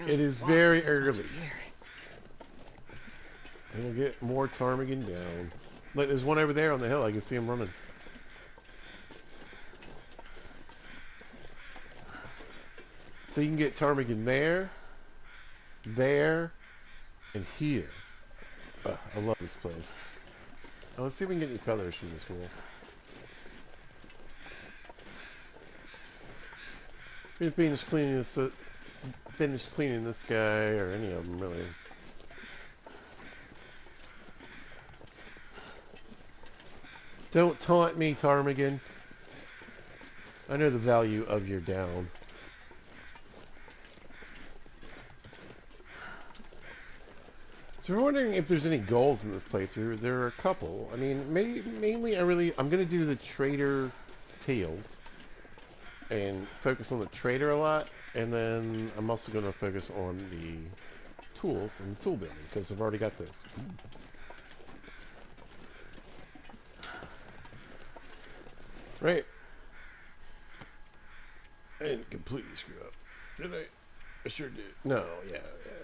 It is very early. And we'll get more ptarmigan down. Look, there's one over there on the hill. I can see him running. So you can get ptarmigan there, there, and here. I love this place. Now, let's see if we can get any feathers from this wool. We finished cleaning this. Finished cleaning this guy, or any of them, really. Don't taunt me, ptarmigan. I know the value of your down. So we're wondering if there's any goals in this playthrough. There are a couple. I mean, mainly I'm going to do the trader tales and focus on the trader a lot. And then I'm also going to focus on the tools and the tool building because I've already got those. Right. completely screw up. Did I? I sure did. No, yeah.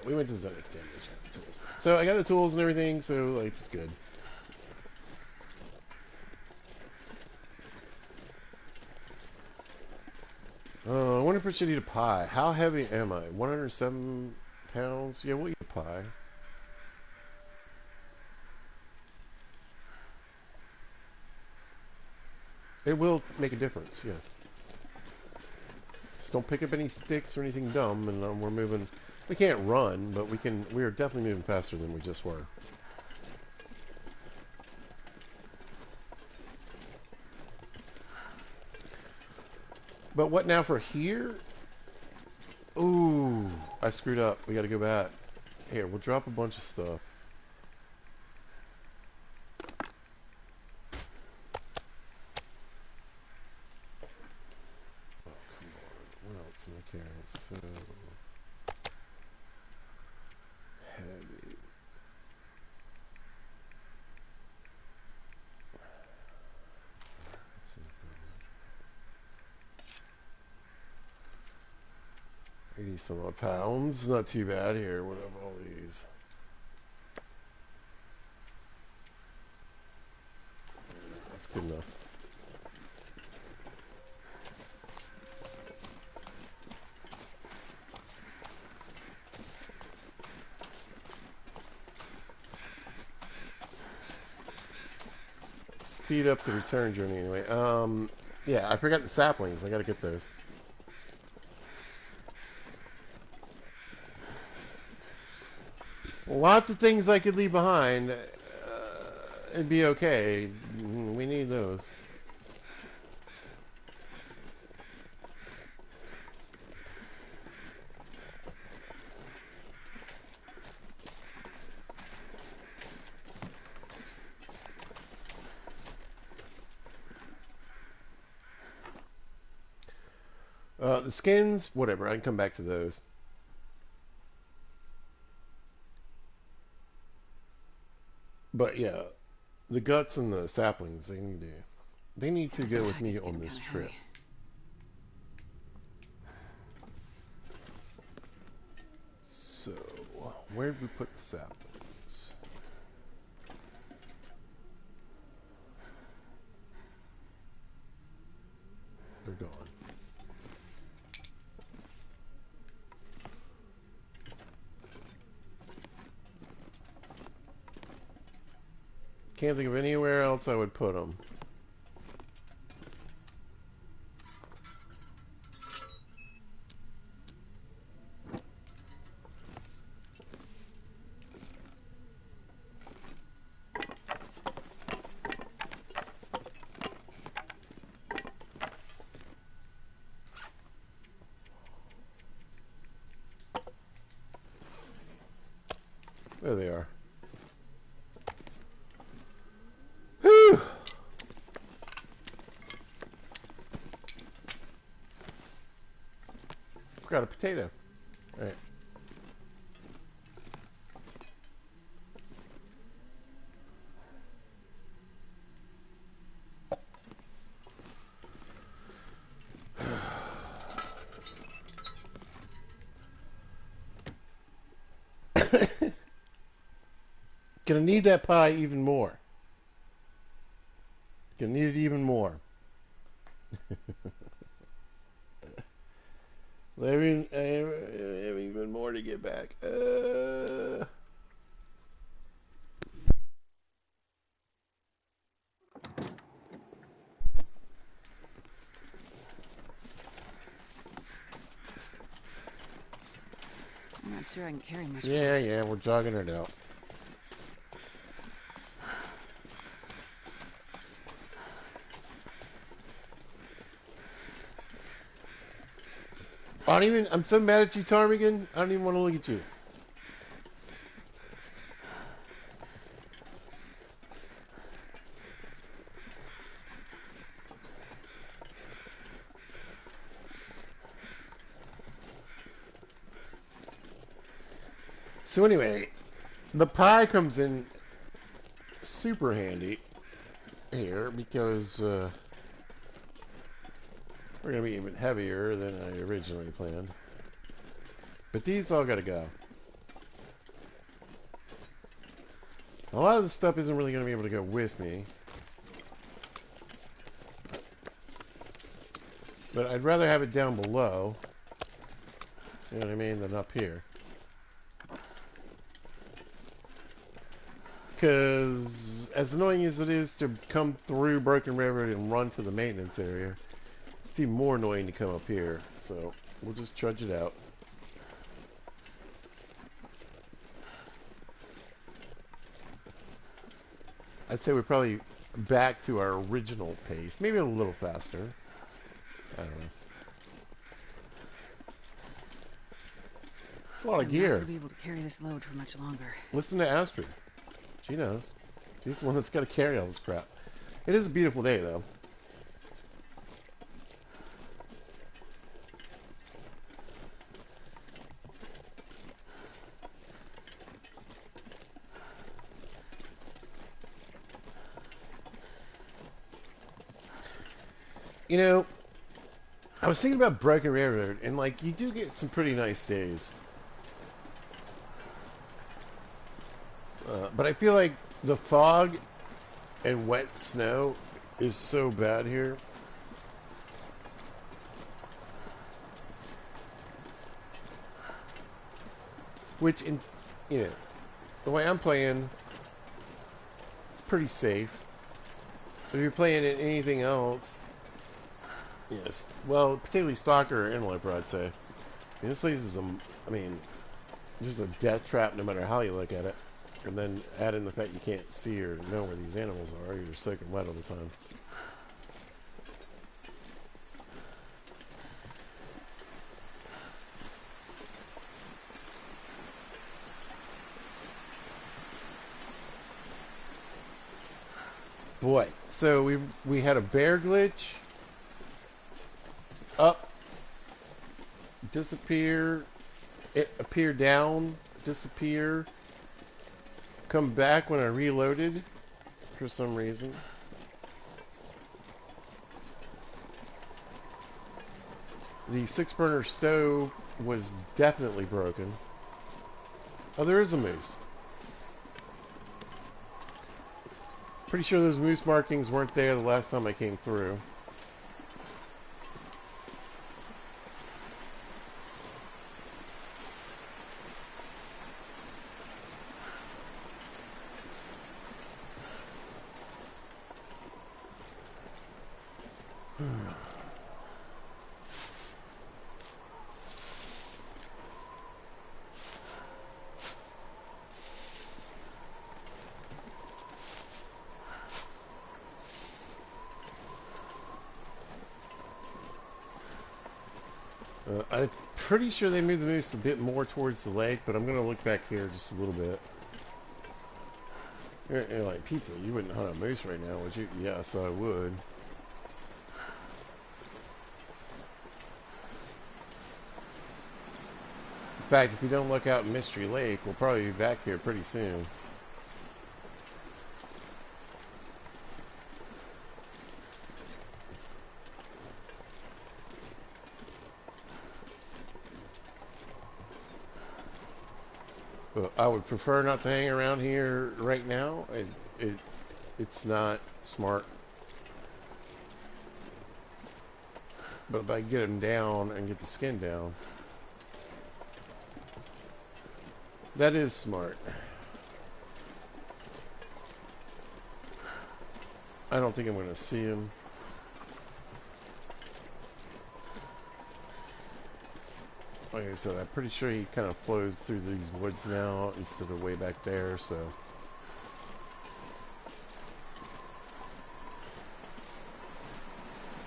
We went to the zone of contamination. Tools. So I got the tools and everything, so like it's good. I wonder if I should eat a pie. How heavy am I? 107 pounds? Yeah, we'll eat a pie. It will make a difference, yeah. Just don't pick up any sticks or anything dumb, and we're moving. We can't run, but we can. We are definitely moving faster than we just were. But what now for here? Ooh, I screwed up. We got to go back. Here, we'll drop a bunch of stuff. Oh, come on. What else am I carrying? So heavy. That's not that much. 80 some odd pounds. Not too bad here. What have all these? That's good enough. Speed up the return journey anyway. Yeah, I forgot the saplings. I gotta get those. Lots of things I could leave behind. It'd be okay. We need those. The skins, whatever. I can come back to those. But yeah, the guts and the saplings, they need to go with me on this trip. So, where did we put the saplings? They're gone. Can't think of anywhere else I would put them. There they are. Whew! Forgot a potato. All right. Gonna need that pie even more. Gonna need it even more. I have even more to get back. I'm not sure I can carry much Yeah, more. yeah, we're jogging it out. I'm so mad at you, Ptarmigan. I don't even want to look at you. So anyway, the pie comes in super handy here because, We're going to be even heavier than I originally planned. But these all got to go. A lot of this stuff isn't really going to be able to go with me. But I'd rather have it down below. You know what I mean? Than up here. Because as annoying as it is to come through Broken Railroad and run to the maintenance area, it's even more annoying to come up here. So we'll just trudge it out. I'd say we're probably back to our original pace. Maybe a little faster. I don't know. It's a lot of gear. I'm not gonna be able to carry this load for much longer. Listen to Astrid. She knows. She's the one that's got to carry all this crap. It is a beautiful day, though. You know, I was thinking about Broken Railroad, and like, you do get some pretty nice days. But I feel like the fog and wet snow is so bad here. Which, in, you know, the way I'm playing, it's pretty safe. But if you're playing in anything else, yes, well, particularly Stalker or Interloper, I'd say. I mean, this place is, I mean, just a death trap no matter how you look at it. And then add in the fact you can't see or know where these animals are, you're soaking wet all the time. Boy, so we had a bear glitch. Up, disappear, it appear down, disappear, come back when I reloaded for some reason. The 6-burner stove was definitely broken. Oh, there is a moose. Pretty sure those moose markings weren't there the last time I came through. I'm pretty sure they moved the moose a bit more towards the lake, but I'm going to look back here just a little bit. You're like, Pizza, you wouldn't hunt a moose right now, would you? Yes, I would. In fact, if we don't look out in Mystery Lake, we'll probably be back here pretty soon. I would prefer not to hang around here right now. It's not smart. But if I get him down and get the skin down, that is smart. I don't think I'm going to see him. Like I said, I'm pretty sure he kind of flows through these woods now instead of way back there, so.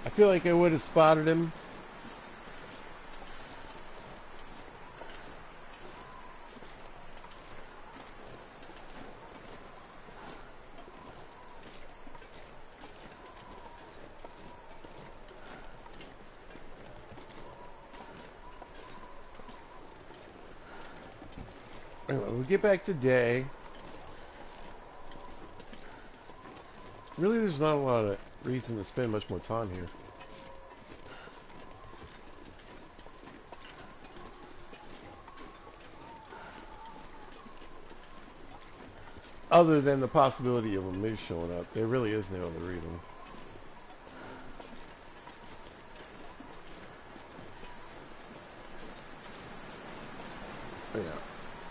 I feel like I would have spotted him. Anyway, we'll get back to day. Really, there's not a lot of reason to spend much more time here. Other than the possibility of a moose showing up, there really is no other reason. Yeah.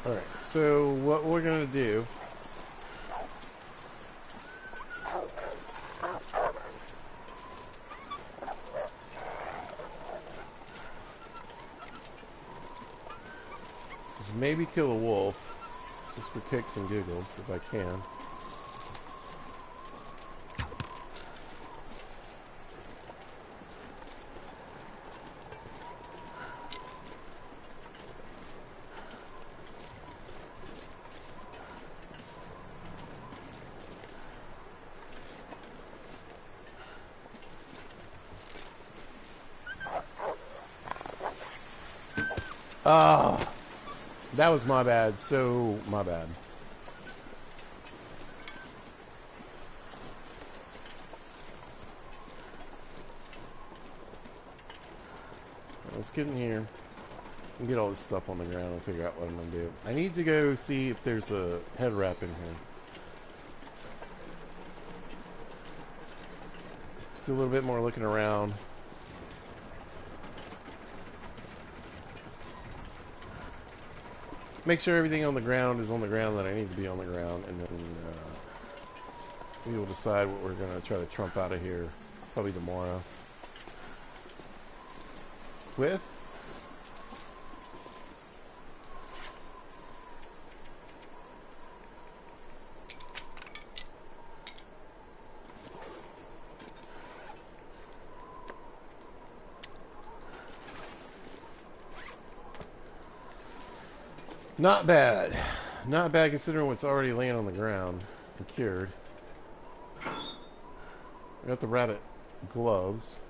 Alright, so what we're going to do is maybe kill a wolf, just for kicks and giggles, if I can. Ah, that was my bad. So my bad. Let's get in here and get all this stuff on the ground and figure out what I'm gonna do. I need to go see if there's a head wrap in here. Do a little bit more looking around. Make sure everything on the ground is on the ground that I need to be on the ground, and then we will decide what we're going to try to trump out of here probably tomorrow. With? Not bad. Not bad considering what's already laying on the ground and cured. I got the rabbit gloves.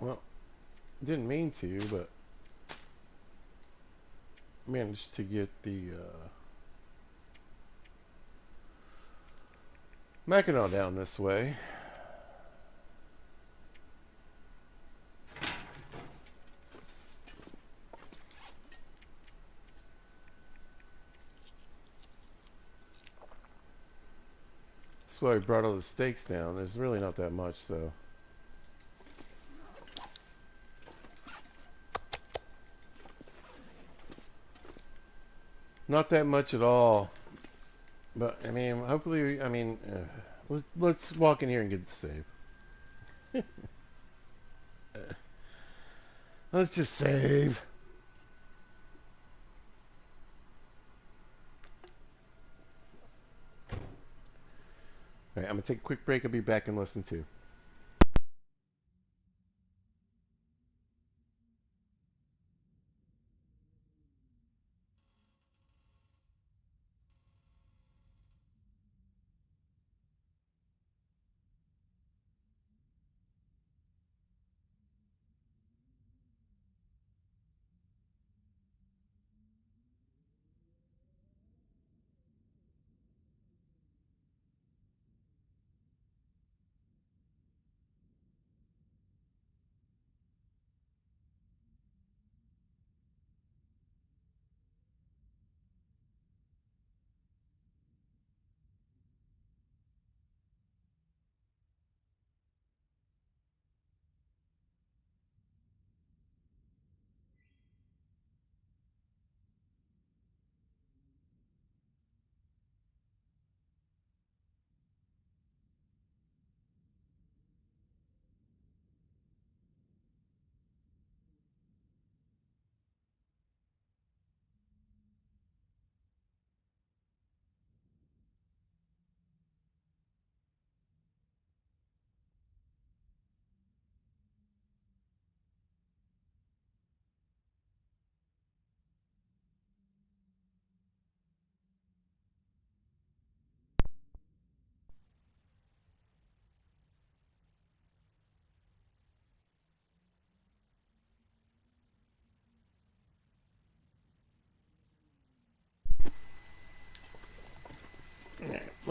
Well, didn't mean to, but managed to get the Mackinac down this way. That's why I brought all the stakes down. There's really not that much, though. Not that much at all. But, I mean, hopefully, I mean, let's walk in here and get the save. Let's just save. Alright, I'm going to take a quick break. I'll be back in less than 2.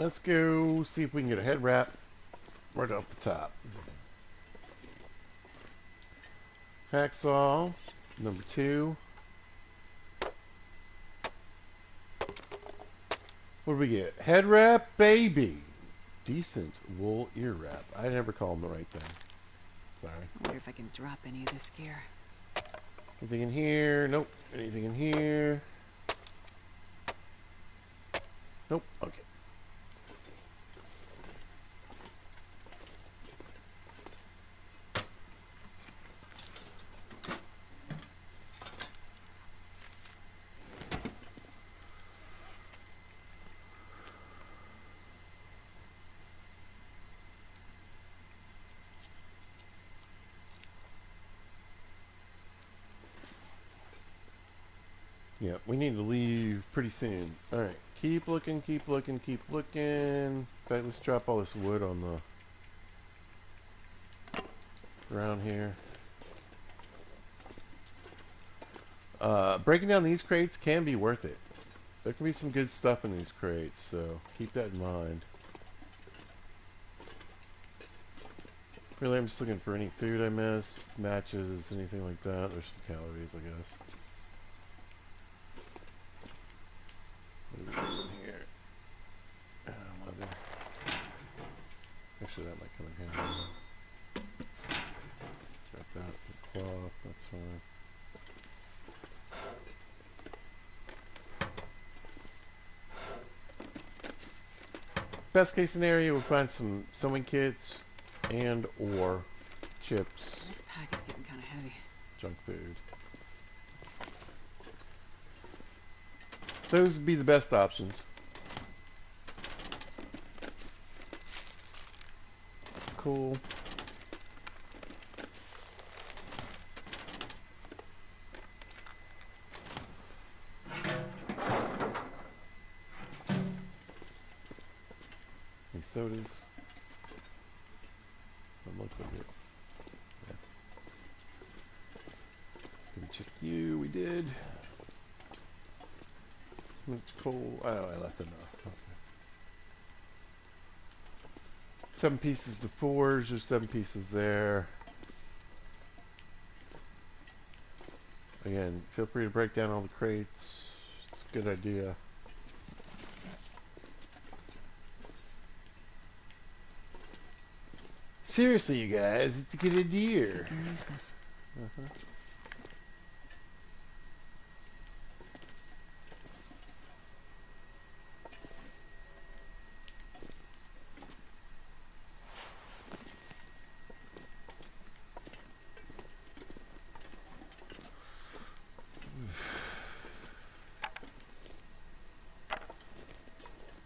Let's go see if we can get a head wrap right off the top. Hacksaw, number 2. What do we get? Head wrap, baby. Decent wool ear wrap. I never call them the right thing. Sorry. I wonder if I can drop any of this gear. Anything in here? Nope. Anything in here? Nope. Okay. Yeah, we need to leave pretty soon. Alright, keep looking, keep looking, keep looking. In fact, let's drop all this wood on the ground here. Breaking down these crates can be worth it. There can be some good stuff in these crates, so keep that in mind. Really, I'm just looking for any food I missed, matches, anything like that. There's some calories, I guess. What do we got in here? Leather. Actually, that might come in handy. Got that. The cloth, that's fine. Best case scenario, we'll find some sewing kits and or chips, This pack is getting kind of heavy. junk food. Those would be the best options. Cool. Any sodas? Don't look like it. Yeah. Did we check you? We did. Too much coal. Oh, I left enough. Okay. 7 pieces to forge. There's 7 pieces there. Again, feel free to break down all the crates. It's a good idea. Seriously, you guys, it's a good idea. I can use this.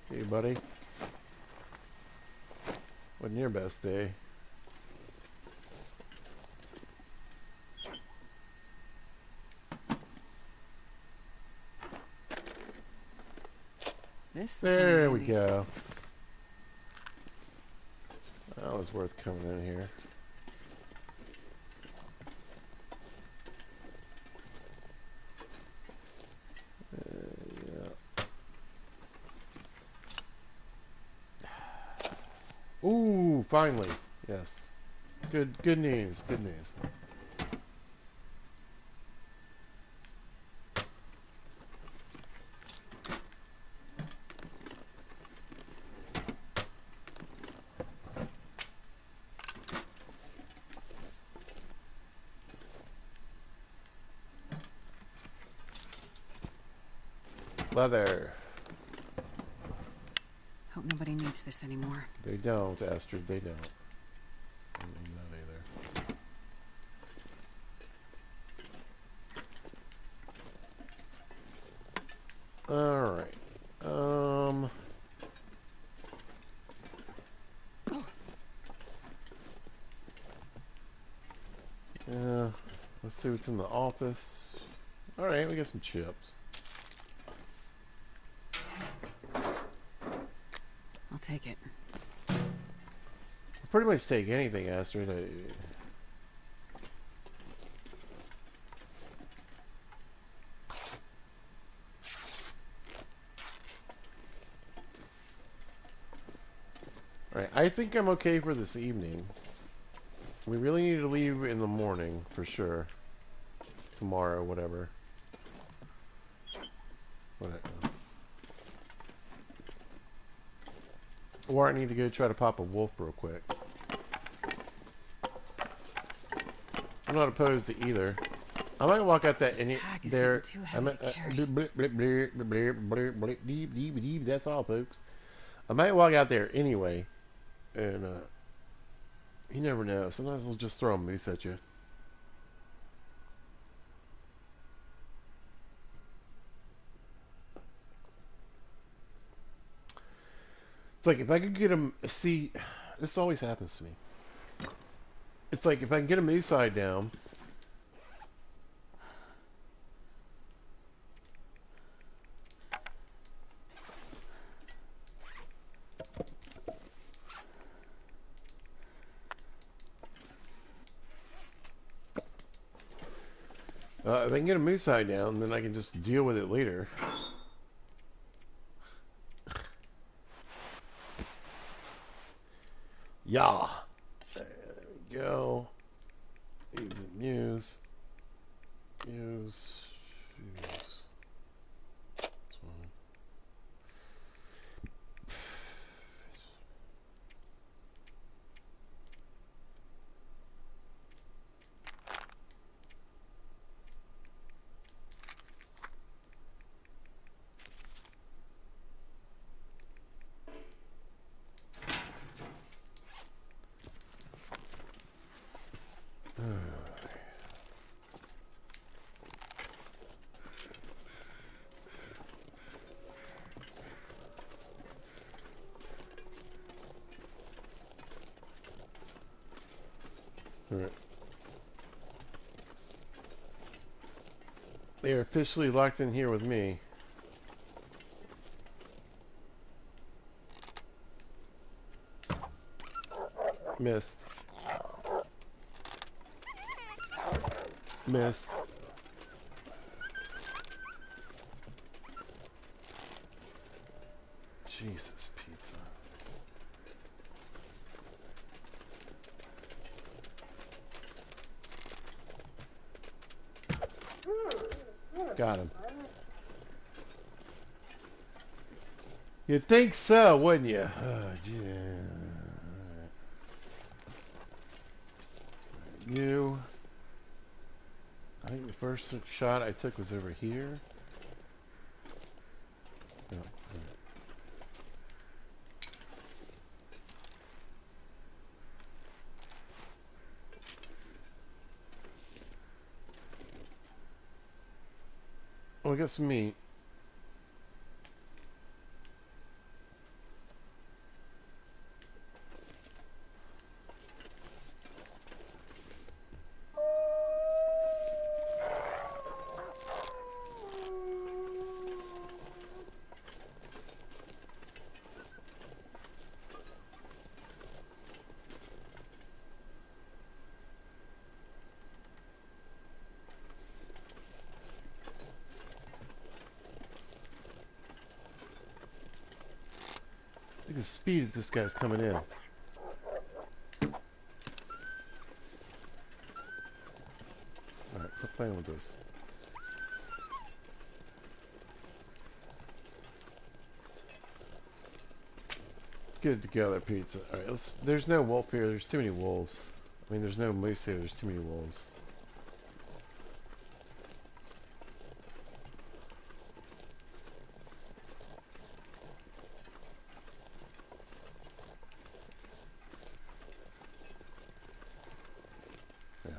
Hey, buddy. Wasn't your best day. This. There we go. That was worth coming in here. Yeah. Ooh, finally. Yes. Good news. Good news. Leather. Hope nobody needs this anymore. They don't, Astrid. They don't. I mean, not either. Alright. Yeah. Let's see what's in the office. Alright, we got some chips. I'll take it. I'll pretty much take anything, Astrid. Right, I think I'm okay for this evening. We really need to leave in the morning, for sure. Tomorrow, whatever. Or I need to go try to pop a wolf real quick. I'm not opposed to either. I might walk out that any there. That's all, folks. I might walk out there anyway, and you never know. Sometimes they'll just throw a moose at you. It's like if I could get him. See, this always happens to me. It's like if I can get a moose side down. If I can get a moose side down, then I can just deal with it later. Yeah. There we go. Use news. Use. That's one. Alright. They are officially locked in here with me. Missed. Missed. Jesus, pizza. Got him. You'd think so, wouldn't you? Oh, yeah. You. I think the first shot I took was over here. Oh, oh, I got some meat. Look at the speed that this guy's coming in. Alright, quit playing with this. Let's get it together, pizza. Alright, there's no wolf here. There's too many wolves. I mean, there's no moose here. There's too many wolves. Yeah.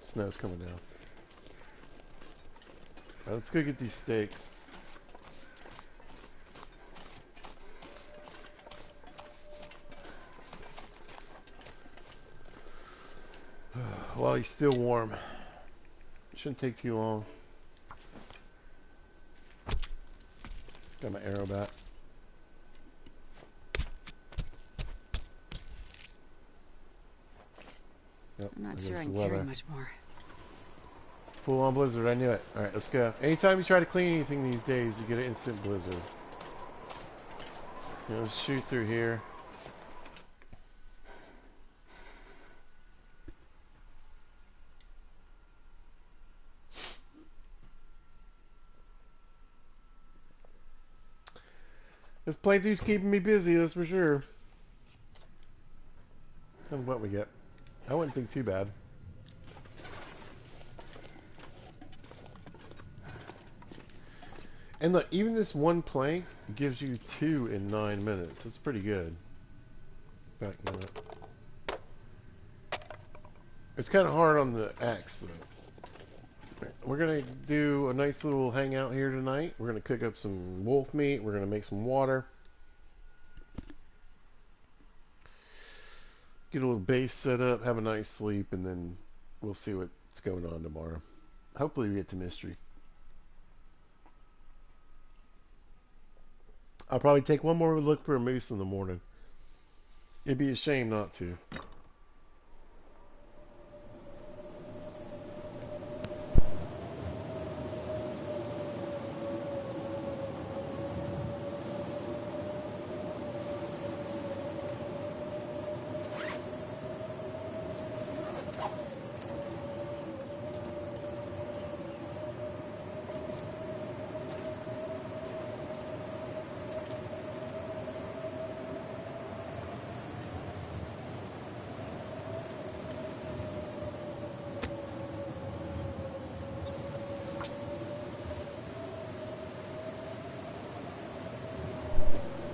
Snow's coming down. Alright, let's go get these steaks. While he's still warm. Shouldn't take too long. Got my arrow back. Yep, I'm not there sure goes I the can carry weather. much more. Full on blizzard, I knew it. Alright, let's go. Anytime you try to clean anything these days, you get an instant blizzard. Yeah, let's shoot through here. This playthrough's keeping me busy, that's for sure. And what we get. I wouldn't think too bad. And look, even this one plank gives you 2 in 9 minutes. It's pretty good. Back that. It's kind of hard on the axe, though. We're going to do a nice little hangout here tonight. We're going to cook up some wolf meat. We're going to make some water. Get a little base set up, have a nice sleep, and then we'll see what's going on tomorrow. Hopefully we get to mystery. I'll probably take one more look for a moose in the morning. It'd be a shame not to.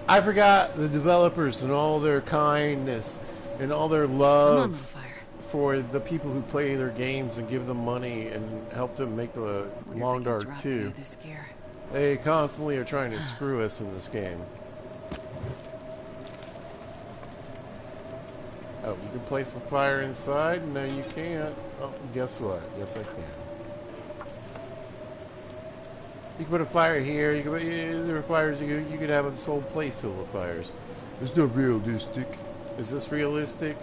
I forgot the developers and all their kindness and all their Come on, love little fire. for the people who play their games and give them money and help them make the Long Dark 2. This gear. They constantly are trying to screw us in this game. Oh, you can place a fire inside? No, you can't. Oh, guess what? Yes, I can. You can put a fire here. You can put, there are fires. You could have this whole place filled with fires. It's not realistic. Is this realistic?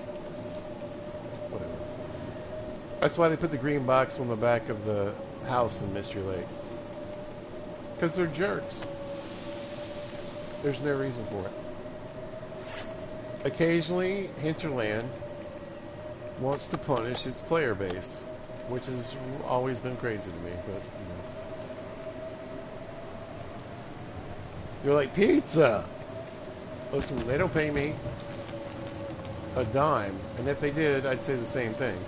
Whatever. That's why they put the green box on the back of the house in Mystery Lake. Because they're jerks. There's no reason for it. Occasionally, Hinterland wants to punish its player base, which has always been crazy to me, but, you know. You're like, pizza! Listen, they don't pay me a dime, and if they did, I'd say the same thing.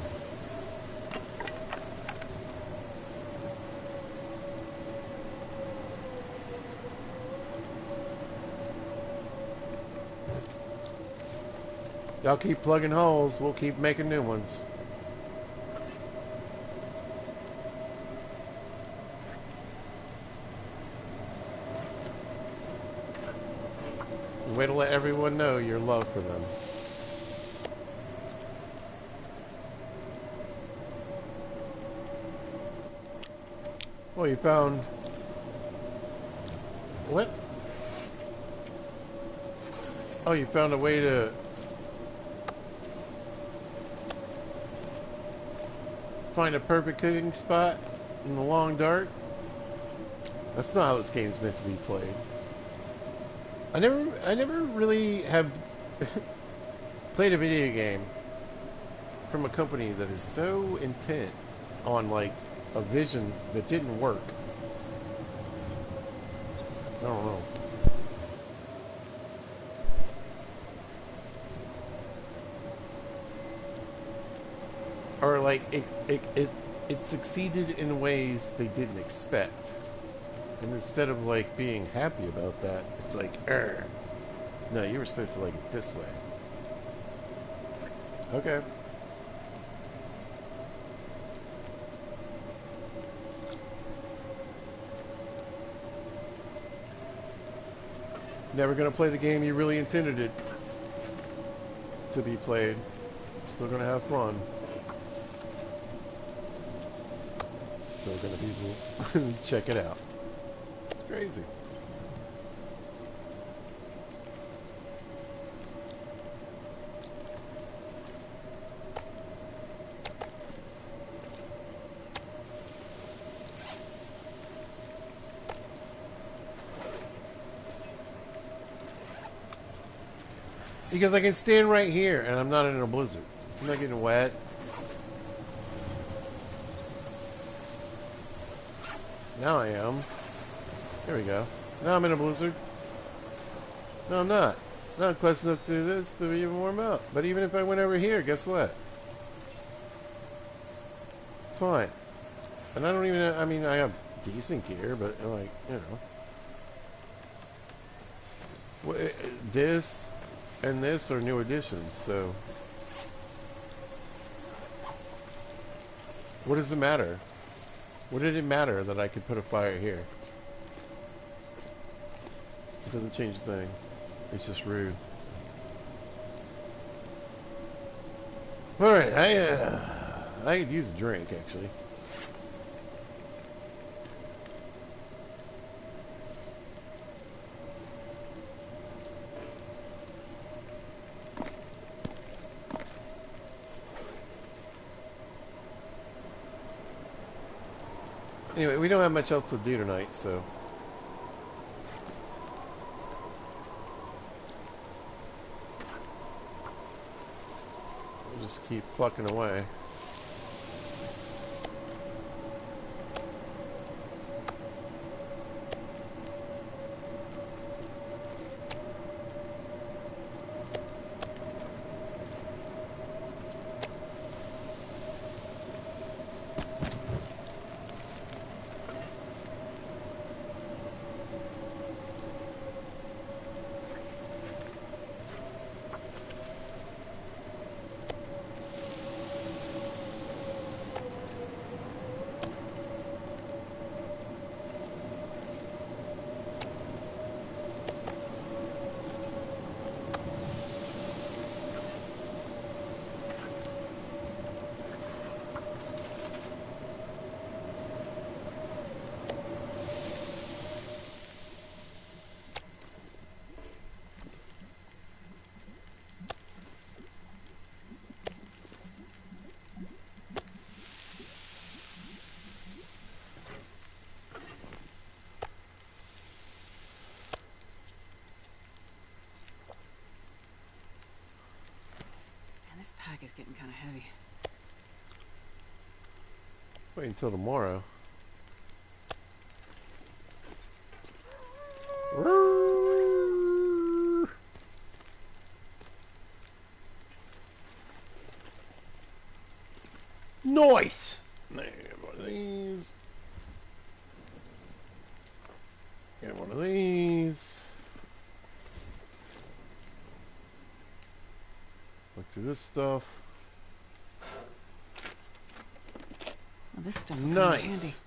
Y'all keep plugging holes, we'll keep making new ones. Way to let everyone know your love for them. Well, you found... What? Oh, you found a way to... find a perfect cooking spot in the Long Dark? That's not how this game's meant to be played. I never really have played a video game from a company that is so intent on like a vision that didn't work. I don't know. Or like it succeeded in ways they didn't expect. And instead of like being happy about that, it's like, no, you were supposed to like it this way. Okay. Never gonna play the game you really intended it to be played. Still gonna have fun. Still gonna be check it out. It's crazy. Because I can stand right here and I'm not in a blizzard. I'm not getting wet. Now I am. There we go. Now I'm in a blizzard. No, I'm not. Not close enough to this to even warm up. But even if I went over here, guess what? It's fine. And I don't even, I mean, I have decent gear, but like, you know. This and this are new additions, so. What does it matter? What did it matter that I could put a fire here? It doesn't change a thing. It's just rude. Alright, I could use a drink, actually. Anyway, we don't have much else to do tonight, so. We'll just keep plucking away. This pack is getting kind of heavy. Wait until tomorrow. Nice! There, one of these. And one of these. Look through this stuff. Well, this stuff will come in handy. Nice.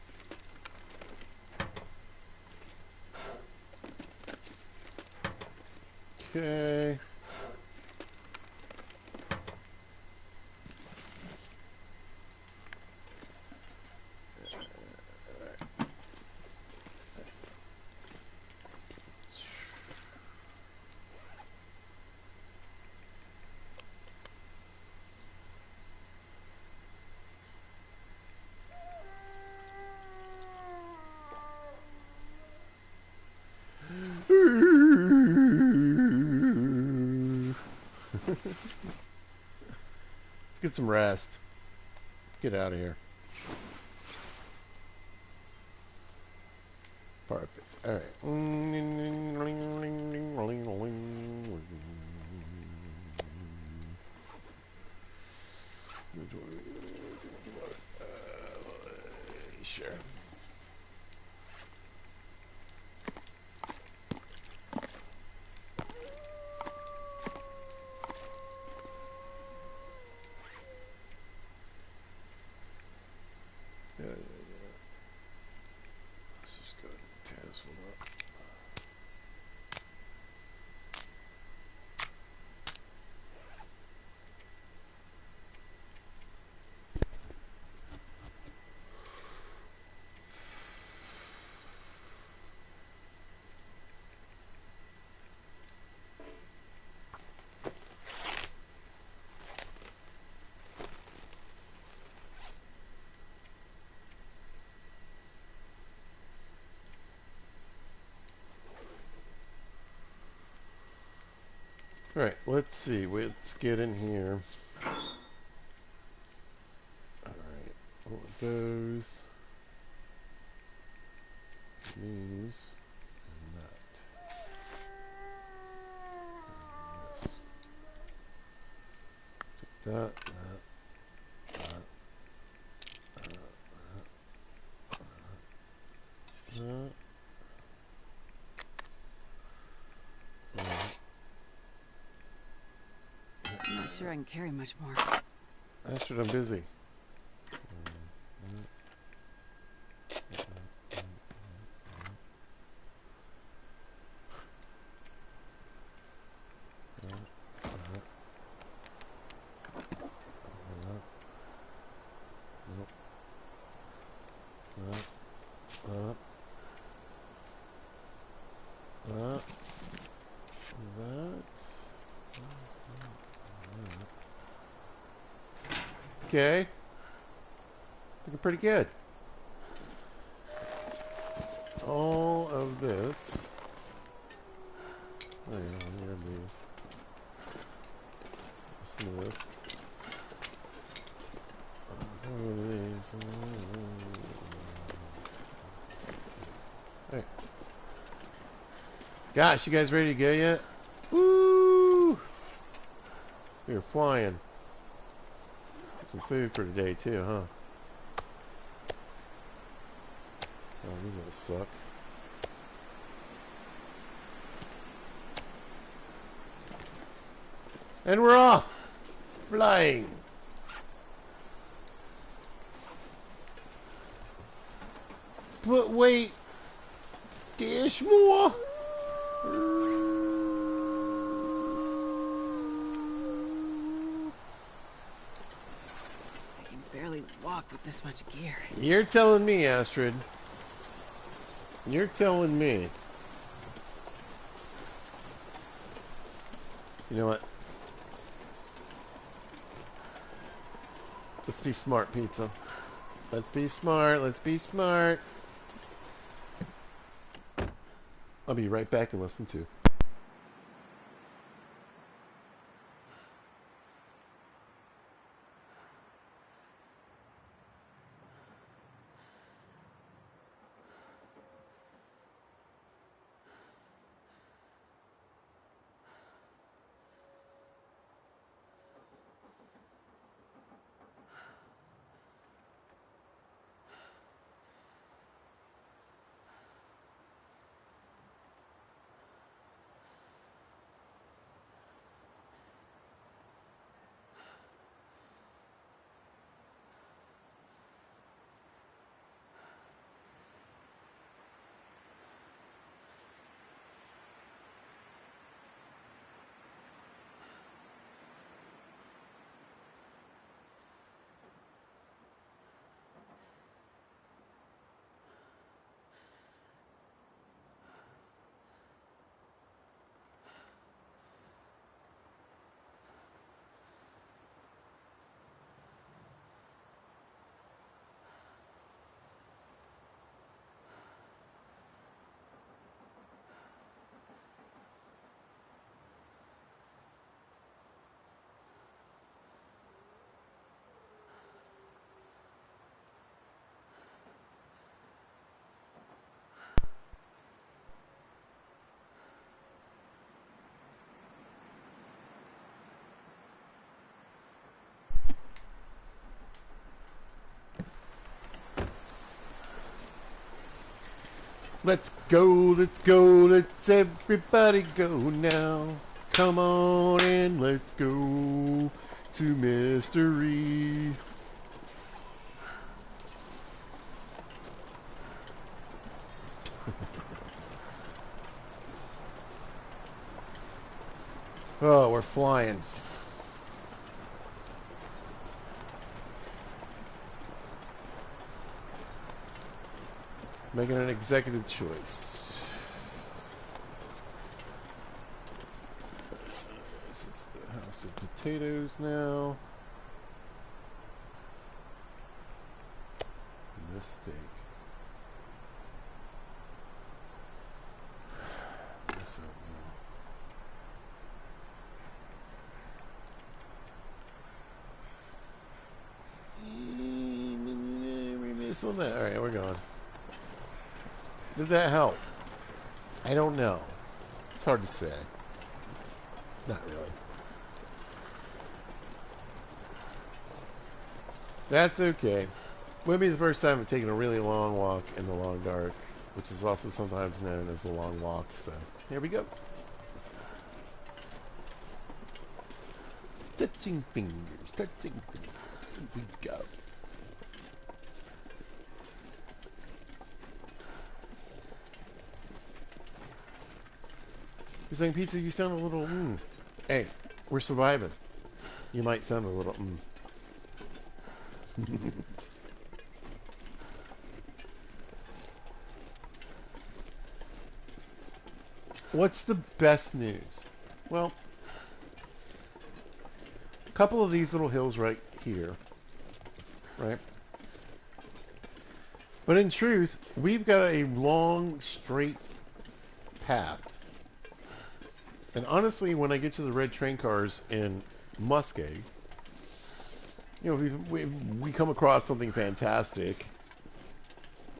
Okay. Let's get some rest. Get out of here. Perfect. Alright. Sure. Let's just go ahead and tear this one up. Alright, let's see. Let's get in here. Alright, I want those. These. And that. And this. Take that, that. I'm not sure I can carry much more. Astrid, I'm busy. Okay. Looking pretty good. All of this. Oh yeah, let me grab these. Some of this. All of these. Alright. Gosh, you guys ready to go yet? Woo! We're flying. Get some food for today too, huh? Oh, these all suck. And we're off! Flying! But wait! There's more! I can barely walk with this much gear. You're telling me, Astrid. You're telling me. You know what? Let's be smart, Pizza. Let's be smart. Let's be smart. I'll be right back and listen to. Let's go, let's go, let's everybody go now. Come on in, let's go to Mystery. Oh, we're flying. Making an executive choice. This is the house of potatoes now. And this steak. This oatmeal. this one, that. Alright, we're going. Did that help? I don't know. It's hard to say. Not really. That's okay. Would be the first time I've taken a really long walk in the long dark, which is also sometimes known as the long walk, so here we go. Touching fingers, touching fingers. Here we go. You're saying, Pizza, you sound a little, Hey, we're surviving. You might sound a little, What's the best news? Well, a couple of these little hills right here, right? But in truth, we've got a long, straight path. And honestly, when I get to the red train cars in Muskeg, you know, we come across something fantastic.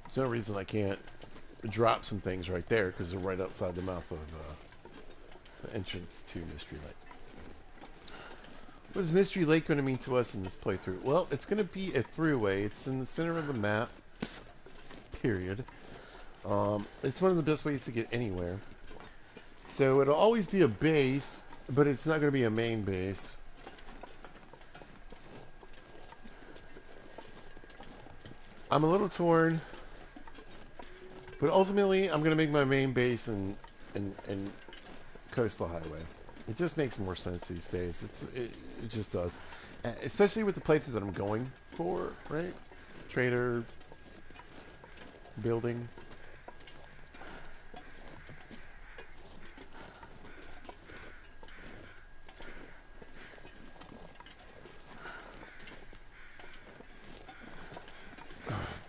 There's no reason I can't drop some things right there because they're right outside the mouth of the entrance to Mystery Lake. What is Mystery Lake going to mean to us in this playthrough? Well, it's going to be a throughway. It's in the center of the map, period. It's one of the best ways to get anywhere. So it'll always be a base, but it's not going to be a main base. I'm a little torn, but ultimately I'm going to make my main base in Coastal Highway. It just makes more sense these days. It just does, especially with the playthrough that I'm going for, right? Trader, building.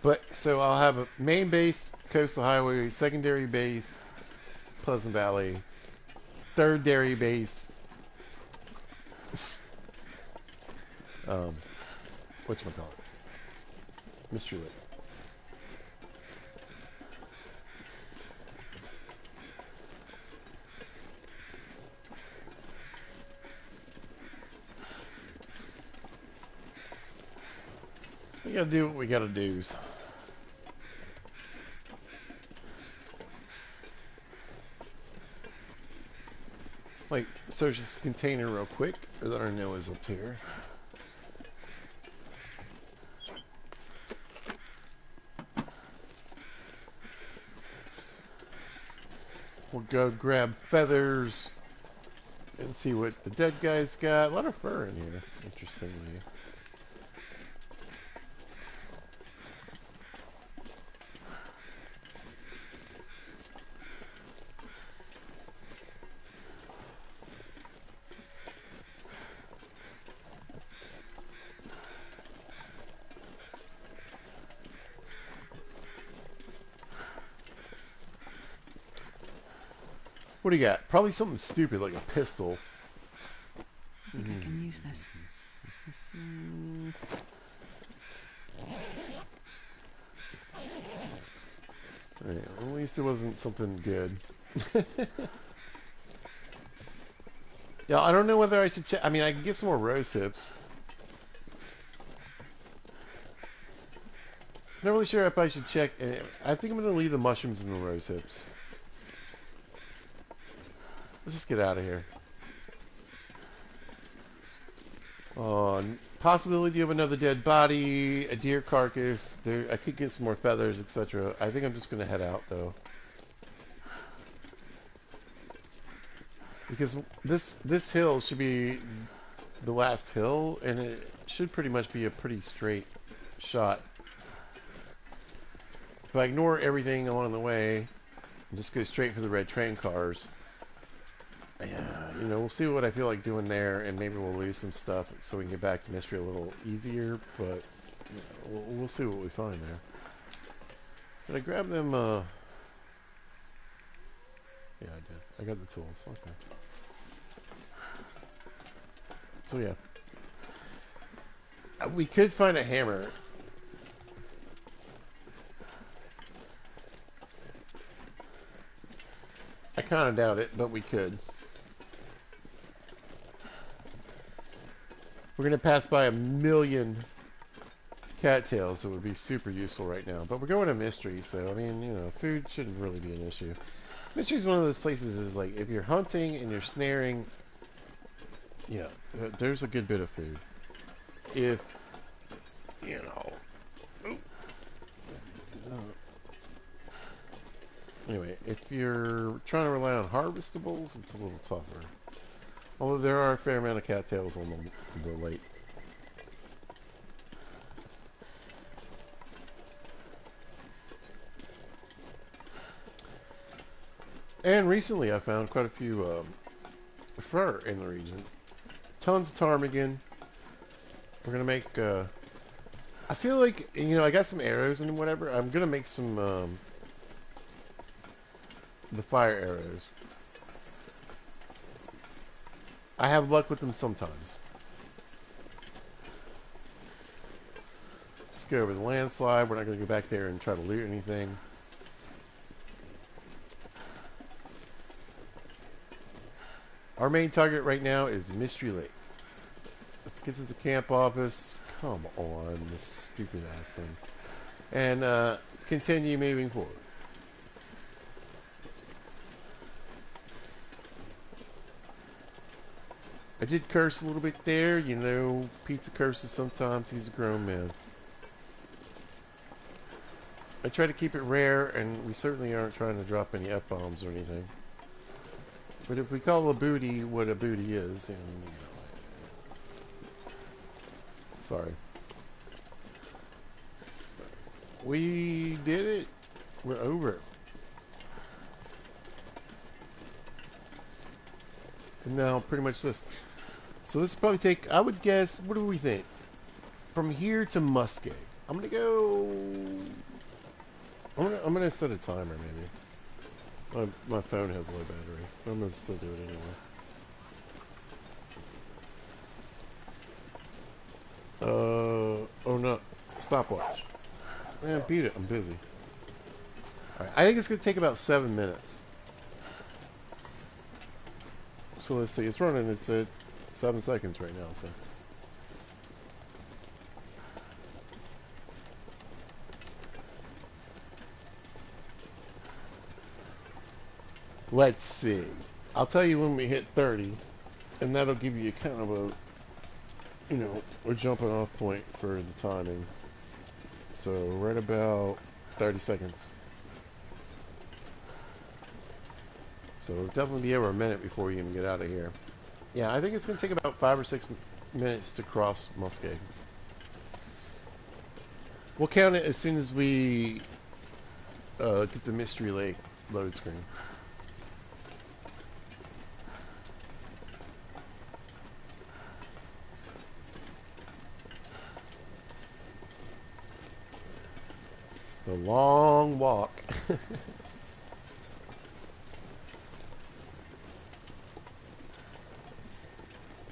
But, so I'll have a main base, Coastal Highway, secondary base, Pleasant Valley, third-dairy base, whatchamacallit? Mystery Lake. We gotta do what we gotta do. Like, search this container real quick, or that I know is up here. We'll go grab feathers and see what the dead guy's got. A lot of fur in here, interestingly. What do you got? Probably something stupid like a pistol. I think I can use this. Right, well, at least it wasn't something good. Yeah, I don't know whether I should check. I mean, I can get some more rose hips. Not really sure if I should check. I think I'm going to leave the mushrooms and the rose hips. Let's just get out of here. Possibility of another dead body, a deer carcass. There, I could get some more feathers, etc. I think I'm just going to head out, though. Because this hill should be the last hill, and it should pretty much be a pretty straight shot. If I ignore everything along the way, and just go straight for the red train cars, you know, we'll see what I feel like doing there, and maybe we'll lose some stuff so we can get back to Mystery a little easier, but you know, we'll see what we find there. Did I grab them? Yeah, I did. I got the tools. Okay. So yeah. We could find a hammer. I kind of doubt it, but we could. We're going to pass by a million cattails that would be super useful right now. But we're going to mystery, so, I mean, you know, food shouldn't really be an issue. Mystery is one of those places is like, if you're hunting and you're snaring, yeah, there's a good bit of food. If, you know... Anyway, if you're trying to rely on harvestables, it's a little tougher. Although there are a fair amount of cattails on the lake. And recently I found quite a few fur in the region. Tons of ptarmigan. We're going to make... I feel like, you know, I got some arrows and whatever. I'm going to make some... the fire arrows. I have luck with them sometimes. Let's go over the landslide. We're not going to go back there and try to loot anything. Our main target right now is Mystery Lake. Let's get to the camp office. Come on, this stupid ass thing. And continue moving forward. I did curse a little bit there, you know, Pizza curses sometimes, he's a grown man. I try to keep it rare, and we certainly aren't trying to drop any F-bombs or anything. But if we call a booty what a booty is, and, you know, sorry. We did it. We're over it. And now, pretty much this. So this will probably take, I would guess, what do we think? From here to Muskeg. I'm gonna go... I'm gonna set a timer, maybe. My phone has low battery. But I'm gonna still do it anyway. Oh no. Stopwatch. Man, beat it. I'm busy. Alright, I think it's gonna take about 7 minutes. So let's see, it's running, it's at 7 seconds right now, so. Let's see. I'll tell you when we hit 30, and that'll give you kind of a, you know, a jumping off point for the timing. So right about 30 seconds. So we'll definitely be over a minute before we even get out of here. Yeah, I think it's going to take about 5 or 6 minutes to cross Muskeg. We'll count it as soon as we get the Mystery Lake load screen. The long walk.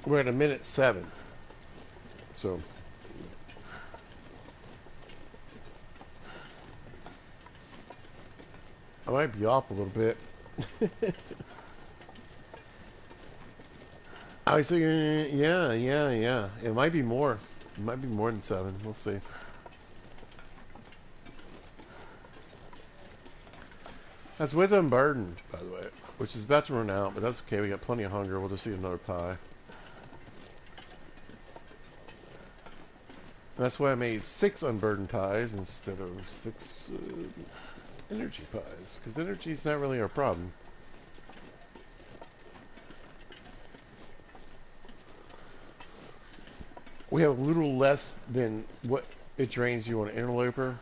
We're at a minute 7. So I might be off a little bit. Obviously, yeah. It might be more. It might be more than 7. We'll see. That's with Unburdened, by the way, which is about to run out, but that's okay. We got plenty of hunger. We'll just eat another pie. And that's why I made 6 Unburdened pies instead of 6 energy pies, because energy is not really our problem. We have a little less than what it drains you on an interloper.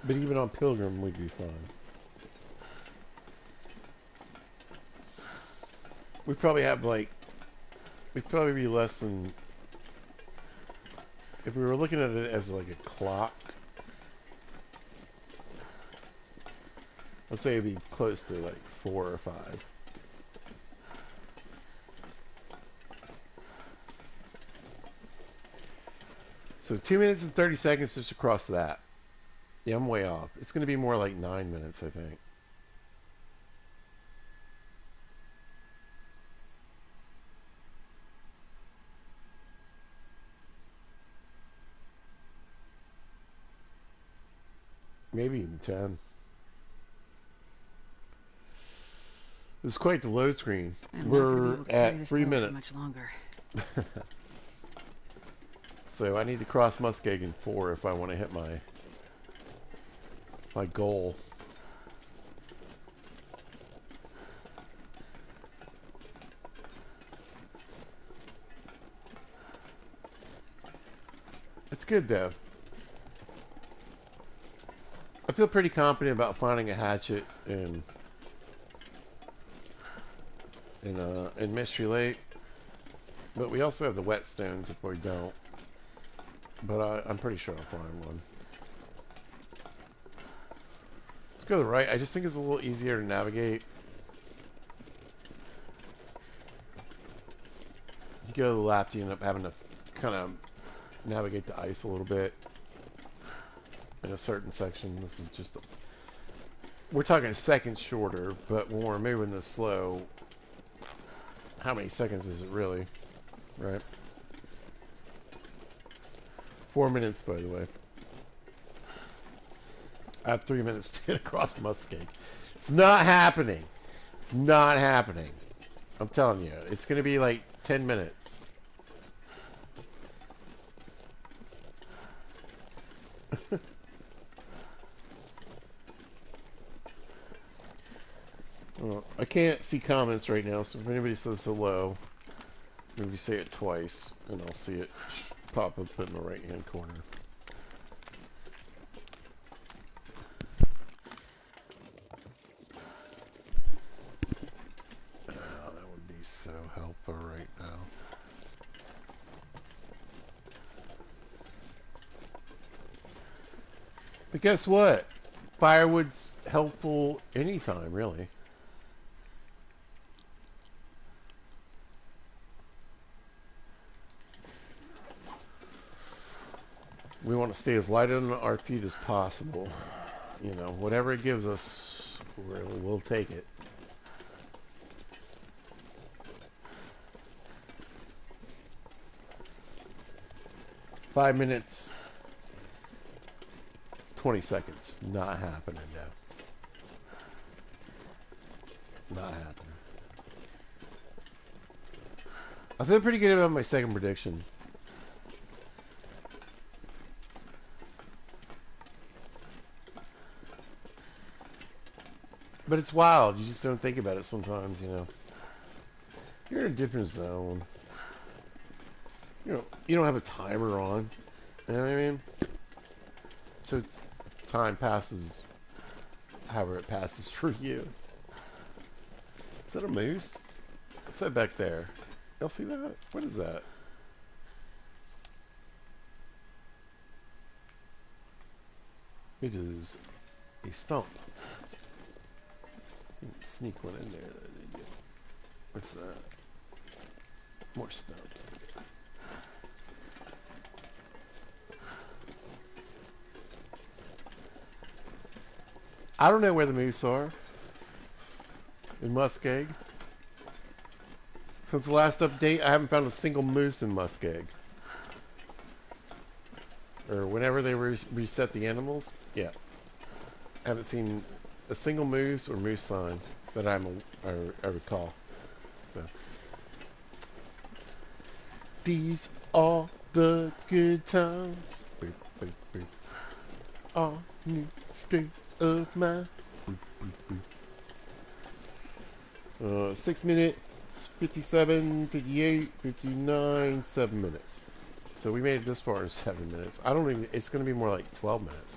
But even on Pilgrim, we'd be fine. We'd probably have like... We'd probably be less than... If we were looking at it as like a clock... Let's say it'd be close to like 4 or 5. So 2 minutes and 30 seconds just across that. Yeah, I'm way off. It's going to be more like 9 minutes, I think. Maybe even 10. It was quite the load screen. I'm not gonna be We're able to carry at this 3 load for minutes. much longer. So I need to cross Muskeg in 4 if I want to hit my goal. It's good though. I feel pretty confident about finding a hatchet in Mystery Lake, but we also have the whetstones if we don't. But I'm pretty sure I'll find one. Let's go to the right. I just think it's a little easier to navigate. You go to the left, you end up having to kind of navigate the ice a little bit in a certain section. This is just we're talking seconds shorter, but when we're moving this slow, how many seconds is it really, right? 4 minutes, by the way. I have 3 minutes to get across Muskeg. It's not happening. It's not happening. I'm telling you, it's going to be like 10 minutes. Well, I can't see comments right now, so if anybody says hello, maybe say it twice, and I'll see it pop up in the right-hand corner. Oh, that would be so helpful right now. But guess what? Firewood's helpful anytime, really. We want to stay as light on our feet as possible. You know, whatever it gives us, we'll take it. Five minutes, 20 seconds. Not happening, no. Not happening. I feel pretty good about my second prediction. But it's wild. You just don't think about it sometimes, you know. You're in a different zone. You don't have a timer on. You know what I mean? So time passes however it passes for you. Is that a moose? What's that back there? Y'all see that? What is that? It is a stump. Sneak one in there. What's that? More stumps. I don't know where the moose are in Muskeg. Since the last update, I haven't found a single moose in Muskeg. Or whenever they reset the animals, yeah. I haven't seen a single moose or moose sign that I recall. So these are the good times. Beep, beep, beep. Our new state of mind. Beep, beep, beep. 6 minutes, 57, 58, 59, 7 minutes. So we made it this far in 7 minutes. I don't even. It's going to be more like 12 minutes.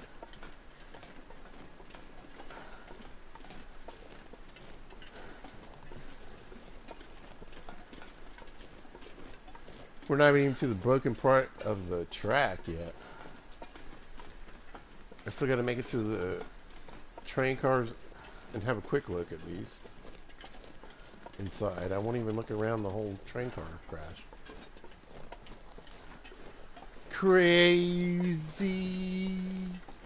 We're not even to the broken part of the track yet. I still got to make it to the train cars and have a quick look at least inside. I won't even look around the whole train car crash. crazy.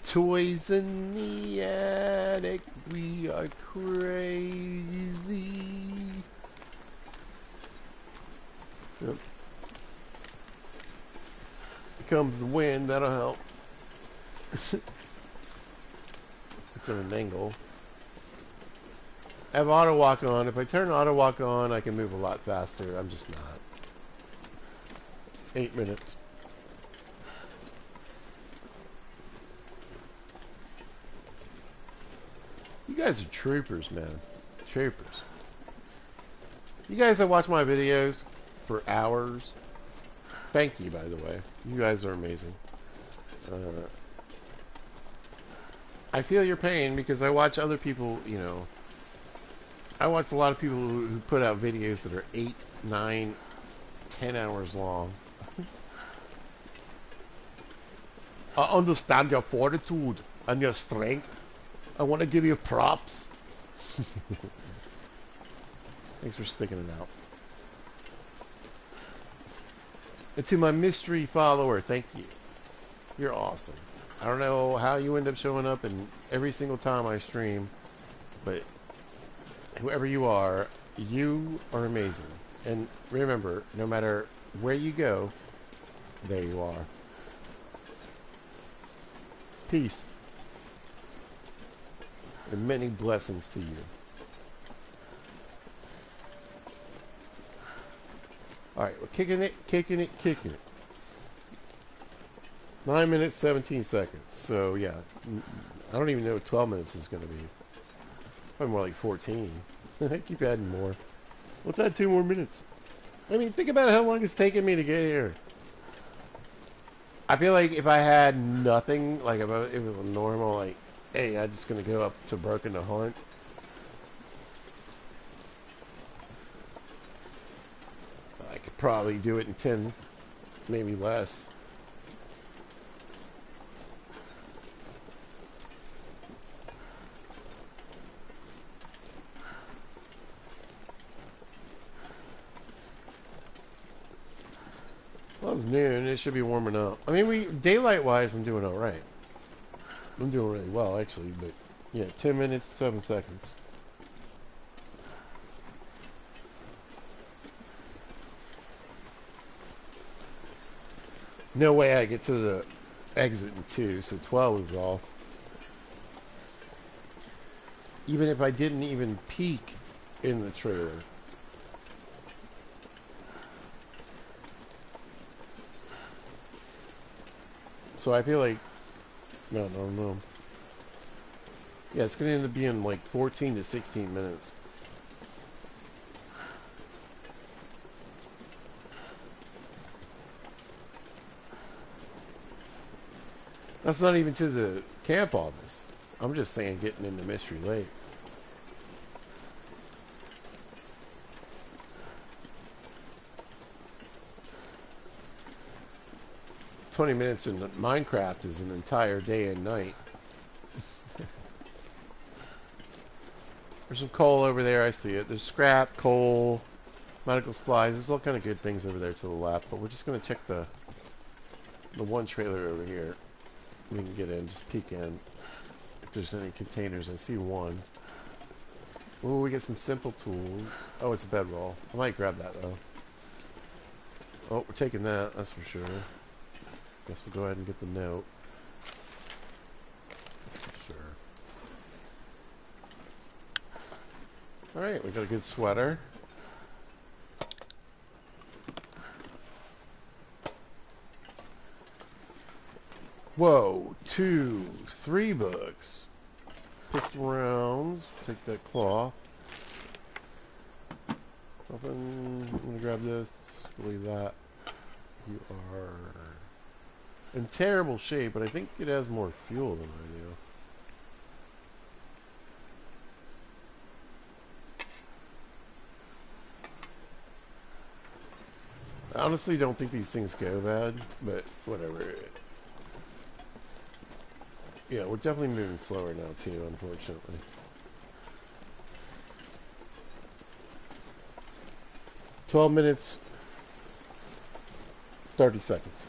Toys in the attic. We are crazy. Yep. Here comes the wind. That'll help. It's at an angle. I have auto walk on. If I turn auto walk on, I can move a lot faster. I'm just not. 8 minutes. You guys are troopers, man. Troopers. You guys that watch my videos for hours, thank you, by the way. You guys are amazing. I feel your pain because I watch other people, you know. I watch a lot of people who put out videos that are 8, 9, 10 hours long. I understand your fortitude and your strength. I want to give you props. Thanks for sticking it out. And to my mystery follower, thank you. You're awesome. I don't know how you end up showing up in every single time I stream, but whoever you are amazing. And remember, no matter where you go, there you are. Peace. And many blessings to you. Alright, we're kicking it. 9 minutes, 17 seconds. So, yeah. I don't even know what 12 minutes is going to be. Probably more like 14. Keep adding more. Let's add 2 more minutes. I mean, think about how long it's taken me to get here. I feel like if I had nothing, like if it was a normal, like, hey, I'm just going to go up to Broken to hunt. I could probably do it in 10, maybe less. Well, it's noon. It should be warming up. I mean, daylight-wise, I'm doing all right. I'm doing really well, actually. But yeah, 10 minutes, 7 seconds. No way I get to the exit in 2, so 12 is off. Even if I didn't even peek in the trailer. So I feel like, no. Yeah, it's going to end up being like 14 to 16 minutes. That's not even to the camp office. I'm just saying getting into Mystery Lake. "20 minutes in Minecraft is an entire day and night." There's some coal over there. I see it. There's scrap, coal, medical supplies. There's all kind of good things over there to the left. But we're just going to check the one trailer over here. We can get in. Just peek in. If there's any containers. I see one. Oh, we get some simple tools. Oh, it's a bedroll. I might grab that, though. Oh, we're taking that. That's for sure. Guess we'll go ahead and get the note. Sure. Alright, we got a good sweater. Whoa, 2, 3 books. Pistol rounds. Take that cloth. Nothing. I'm gonna grab this. Leave that. You are in terrible shape, but I think it has more fuel than I do. I honestly don't think these things go bad, but whatever. Yeah, we're definitely moving slower now too, unfortunately. "12 minutes, 30 seconds.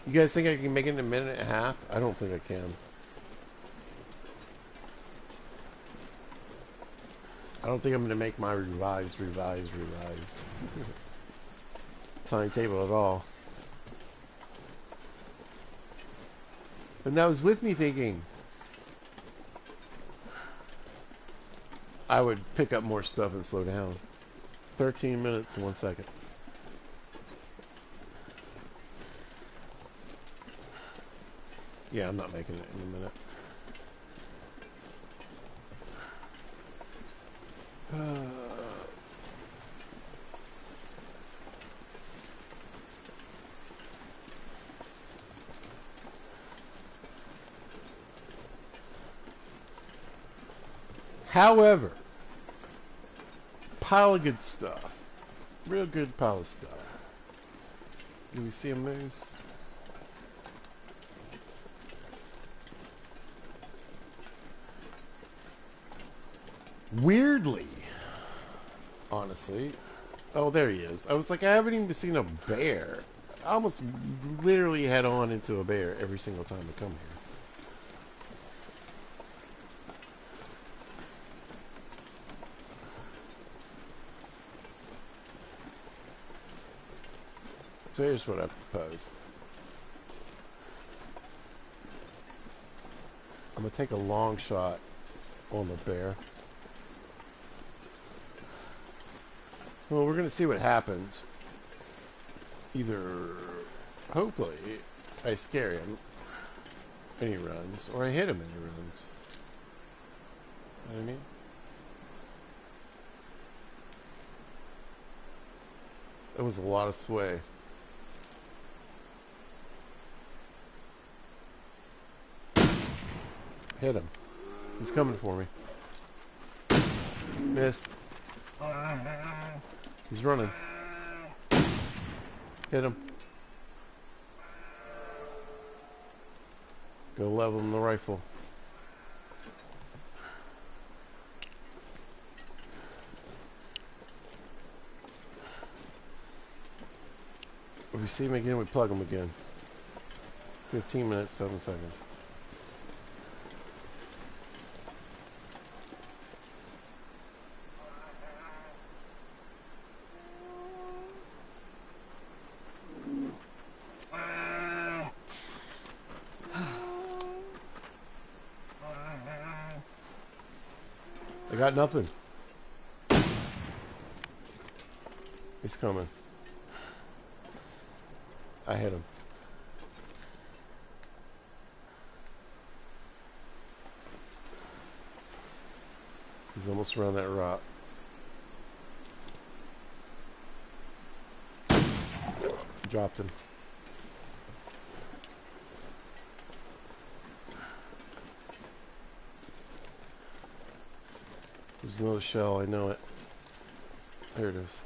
You guys think I can make it in a minute and a half? I don't think I can. I don't think I'm going to make my revised timetable at all. And that was with me thinking I would pick up more stuff and slow down. 13 minutes and 1 second. Yeah, I'm not making it in a minute. However, pile of good stuff. Real good pile of stuff. Do we see a moose? Weirdly, honestly. Oh, there he is. I was like, I haven't even seen a bear. I almost literally head on into a bear every single time I come here. So here's what I propose. I'm going to take a long shot on the bear. Well, we're going to see what happens. Either, hopefully, I scare him and he runs, or I hit him and he runs. You know what I mean? That was a lot of sway. Hit him. He's coming for me. Missed. He's running. Hit him. Go level him the rifle. If we see him again, we plug him again. 15 minutes, 7 seconds. I got nothing. He's coming. I hit him. He's almost around that rock. Dropped him. There's another shell, I know it. There it is.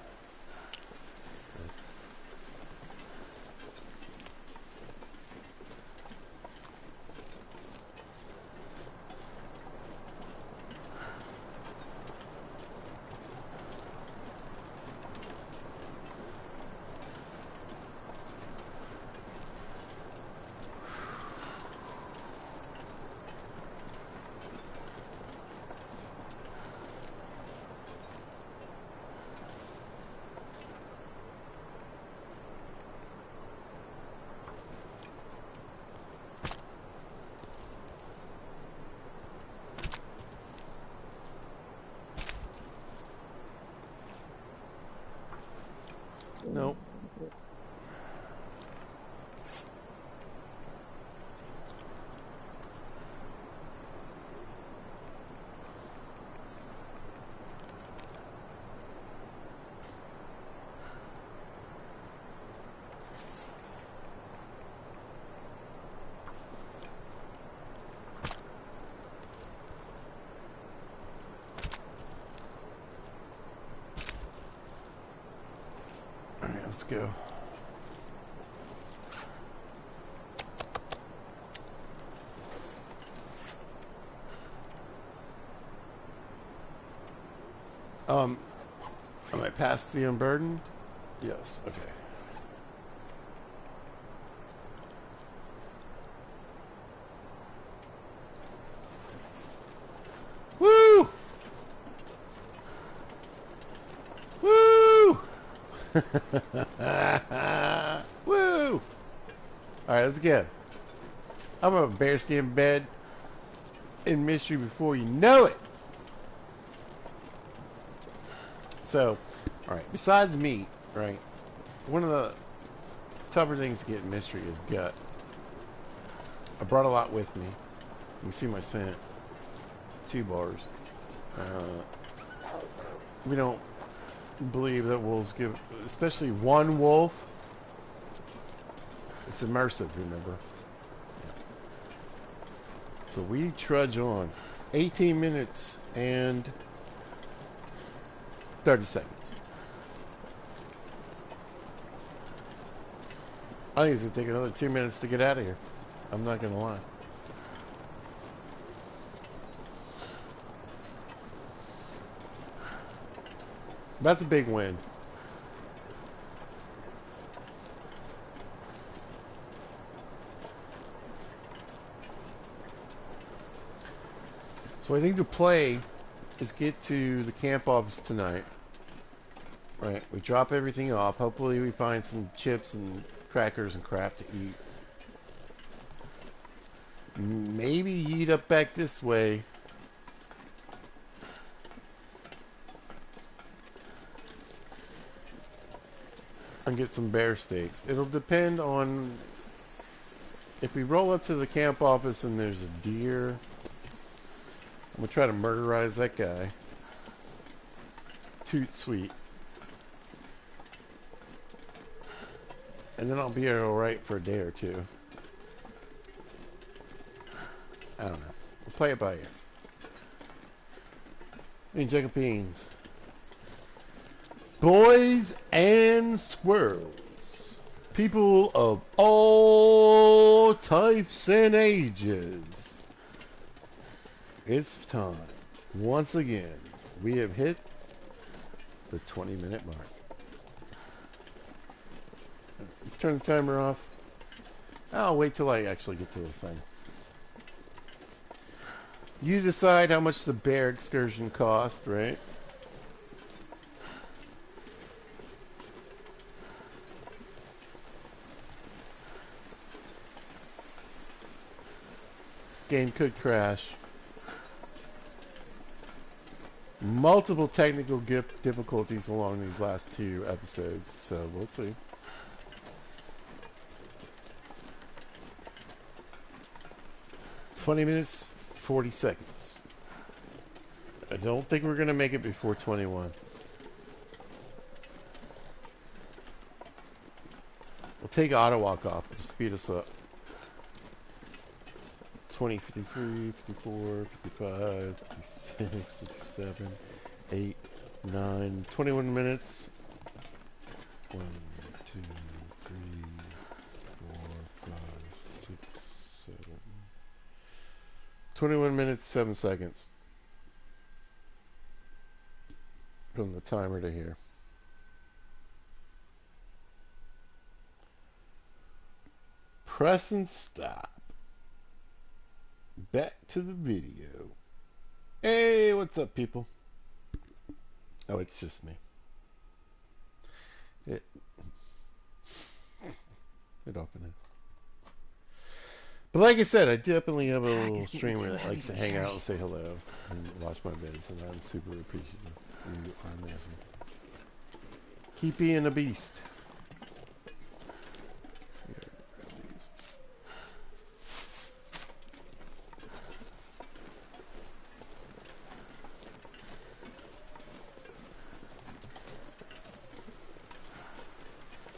No. Alright, let's go. Am I past the unburdened? Yes, okay. Woo! Alright, let's go. I'm a bearskin bed in mystery before you know it. So, alright, besides meat, right, one of the tougher things to get in mystery is gut. I brought a lot with me. You can see my scent. 2 bars. We don't believe that wolves give, especially one wolf. It's immersive, remember? Yeah. So we trudge on. 18 minutes and 30 seconds. I think it's going to take another 2 minutes to get out of here. I'm not going to lie. That's a big win. So I think the play is get to the camp office tonight. Right, we drop everything off. Hopefully we find some chips and crackers and crap to eat. Maybe eat up back this way. And get some bear steaks. It'll depend on if we roll up to the camp office and there's a deer. I'm gonna try to murderize that guy. Toot sweet. And then I'll be alright for a day or two. I don't know. We'll play it by ear. And jack of beans. Boys and squirrels. People of all types and ages. It's time. Once again, we have hit the 20-minute mark. Let's turn the timer off. I'll wait till I actually get to the thing. You decide how much the bear excursion cost, right? Game could crash. Multiple technical difficulties along these last 2 episodes, so we'll see. $20 minutes, 40 seconds. I don't think we're gonna make it before 21. We'll take auto walk off to speed us up. 20, 53, 54, 55, 56, 57, 8, 9, 21 minutes. 1, 2, 3, 4, 5, 6, 7. 21 minutes, 7 seconds. From the timer to here. Press and stop. Back to the video. Hey, what's up, people? Oh, it's just me. It often is. But like I said, I definitely have a little streamer that likes to hang out and say hello and watch my vids, and I'm super appreciative. You are amazing. Keep being a beast.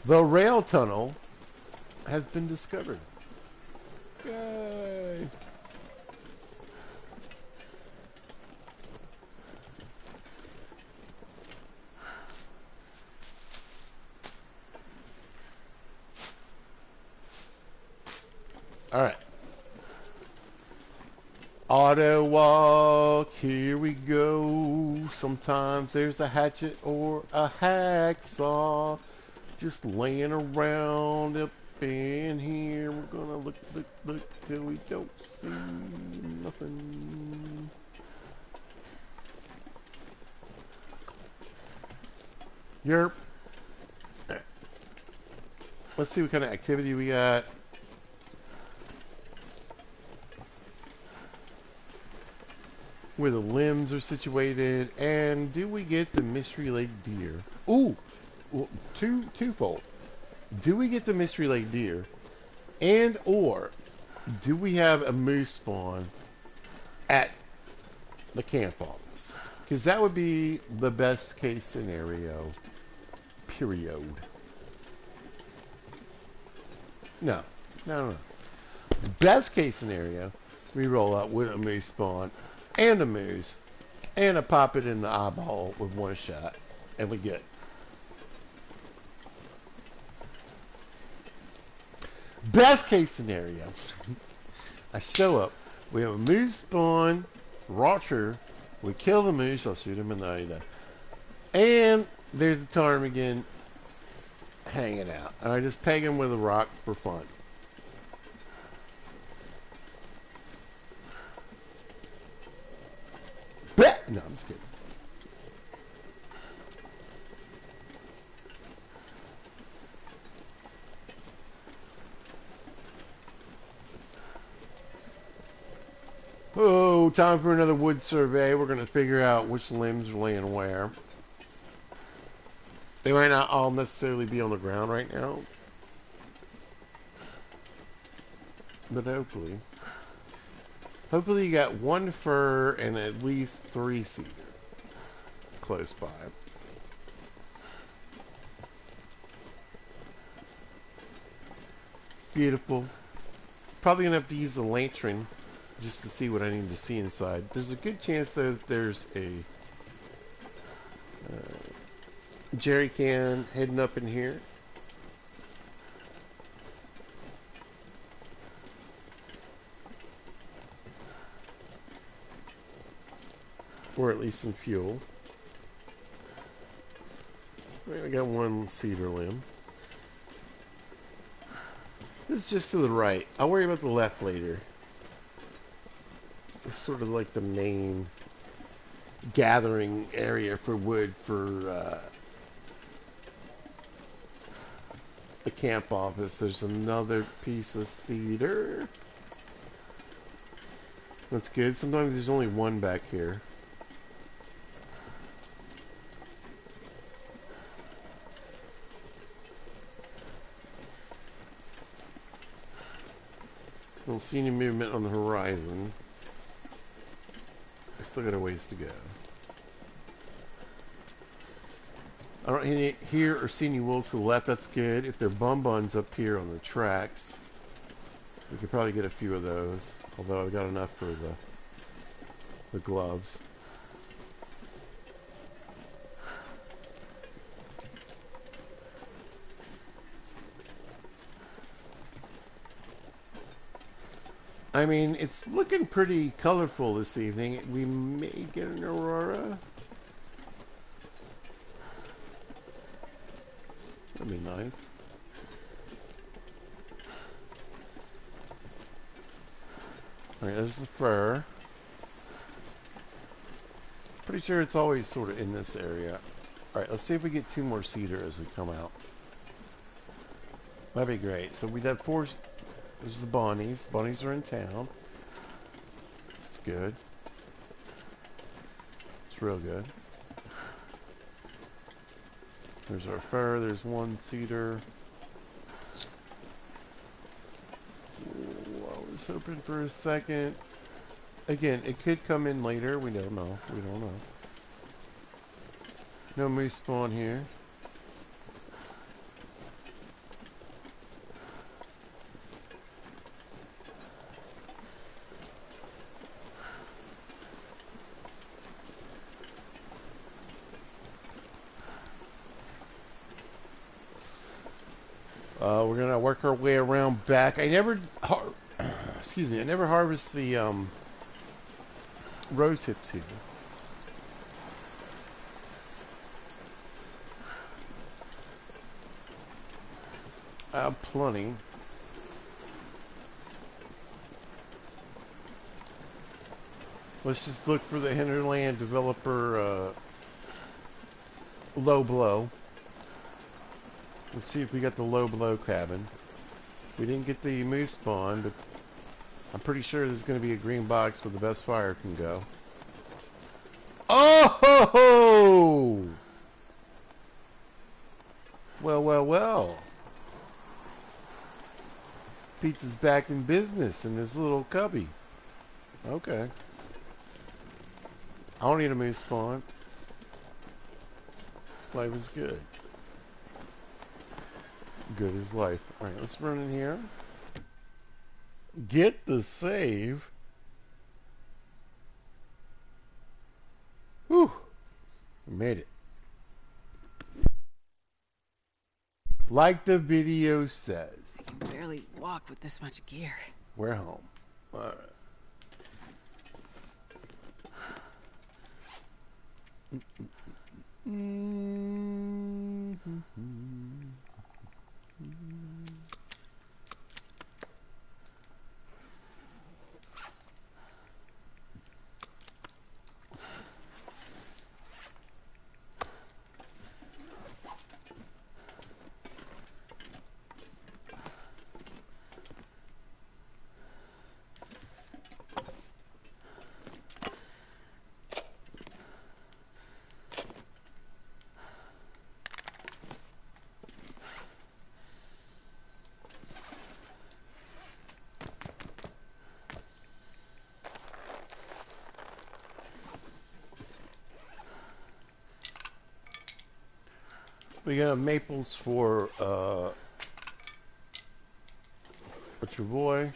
The rail tunnel has been discovered. Yay! All right. Auto walk, here we go. Sometimes there's a hatchet or a hacksaw just laying around up in here. We're gonna look till we don't see nothing. Yerp. Let's see what kind of activity we got. Where the limbs are situated, and do we get the Mystery Lake deer? Ooh, well, twofold. Do we get the Mystery Lake deer, and or do we have a moose spawn at the camp office? Because that would be the best case scenario. Period. No. Best case scenario, we roll out with a moose spawn and a moose and a pop it in the eyeball with one shot, and we get. Best case scenario, I show up, we have a moose spawn, Roger, we kill the moose, I'll shoot him in the eye, and there's a ptarmigan hanging out, and I just peg him with a rock for fun. Bet! No, I'm just kidding. Oh, time for another wood survey. We're going to figure out which limbs are laying where. They might not all necessarily be on the ground right now. But hopefully. Hopefully you got one fir and at least 3 cedar close by. It's beautiful. Probably going to have to use a lantern just to see what I need to see inside. There's a good chance that there's a jerry can heading up in here. Or at least some fuel. I got one cedar limb. This is just to the right. I'll worry about the left later. It's sort of like the main gathering area for wood for the camp office. There's another piece of cedar. That's good. Sometimes there's only one back here. Don't see any movement on the horizon. I still got a ways to go. I don't hear or see any wolves to the left. That's good. If they're bum-buns up here on the tracks, we could probably get a few of those. Although I've got enough for the gloves. I mean, it's looking pretty colorful this evening. We may get an aurora. That'd be nice. Alright, there's the fur. Pretty sure it's always sort of in this area. Alright, let's see if we get 2 more cedar as we come out. That'd be great. So we'd have 4... There's the bunnies. Bunnies are in town. It's good. It's real good. There's our fur. There's 1 cedar. Ooh, I was hoping for a second. Again, it could come in later. We don't know. We don't know. No moose spawn here. We're gonna work our way around back. I never, excuse me, I never harvest the rose hip too. I have plenty. Let's just look for the hinterland developer low blow. Let's see if we got the low blow cabin. We didn't get the moose spawn, but I'm pretty sure there's going to be a green box where the best fire can go. Oh ho ho! Well, well, well. Pizza's back in business in this little cubby. Okay. I don't need a moose spawn. Life is good. Good as life. Alright, let's run in here. Get the save. Whew. We made it. Like the video says. I can barely walk with this much gear. We're home. Alright. We got maples for what's your boy?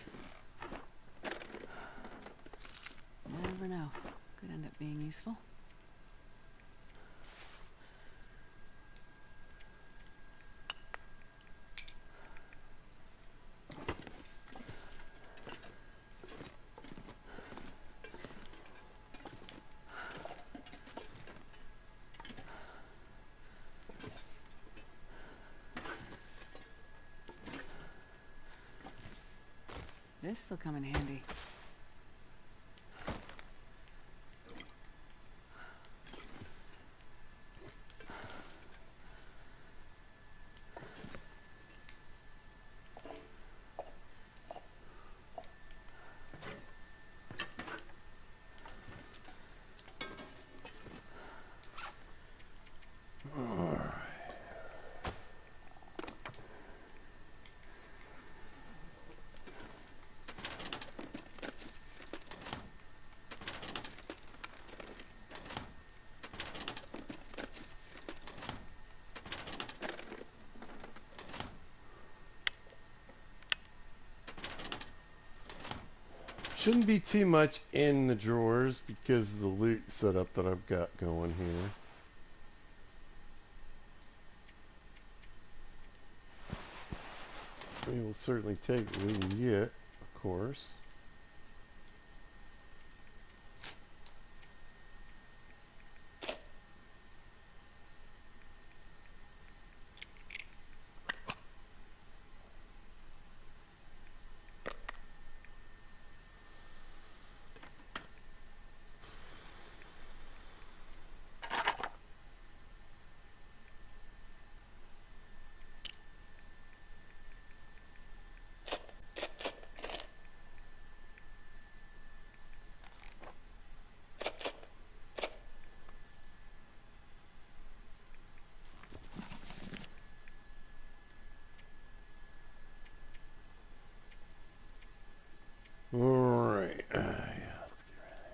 Never know. Could end up being useful. This'll come in handy. Shouldn't be too much in the drawers because of the loot setup that I've got going here. We will certainly take what we can get, of course. Alright. Yeah, let's get rid of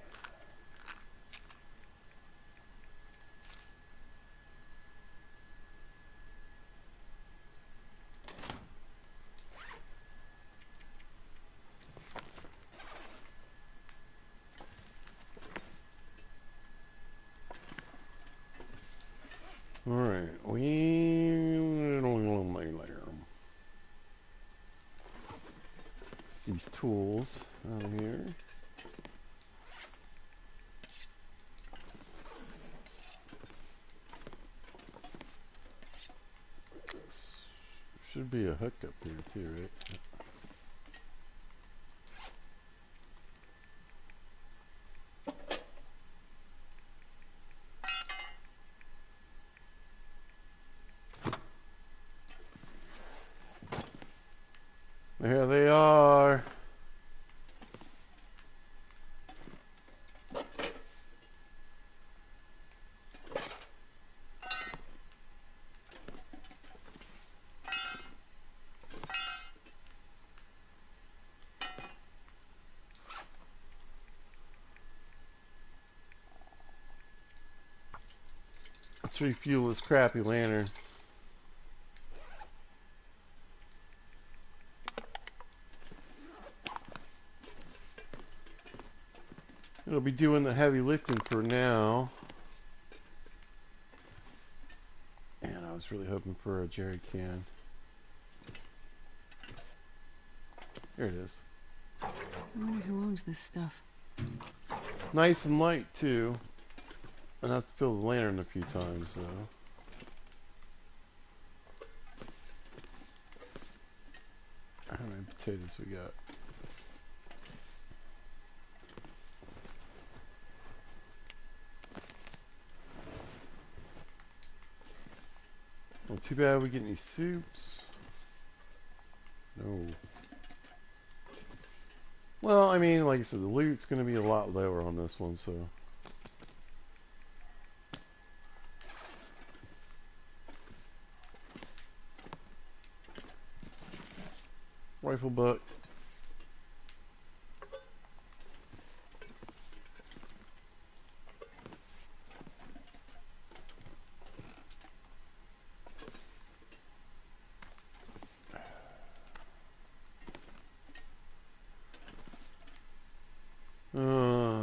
these. Alright, we don't later. These tools out of here. Should be a hook up here too, right? There they are. Let's refuel this crappy lantern. It'll be doing the heavy lifting for now. And I was really hoping for a jerry can. Here it is. I wonder who owns this stuff. Nice and light, too. I have to fill the lantern a few times, though. How many potatoes we got? Well, too bad we get any soups. No. Well, I mean, like I said, the loot's going to be a lot lower on this one, so... Rifle buck.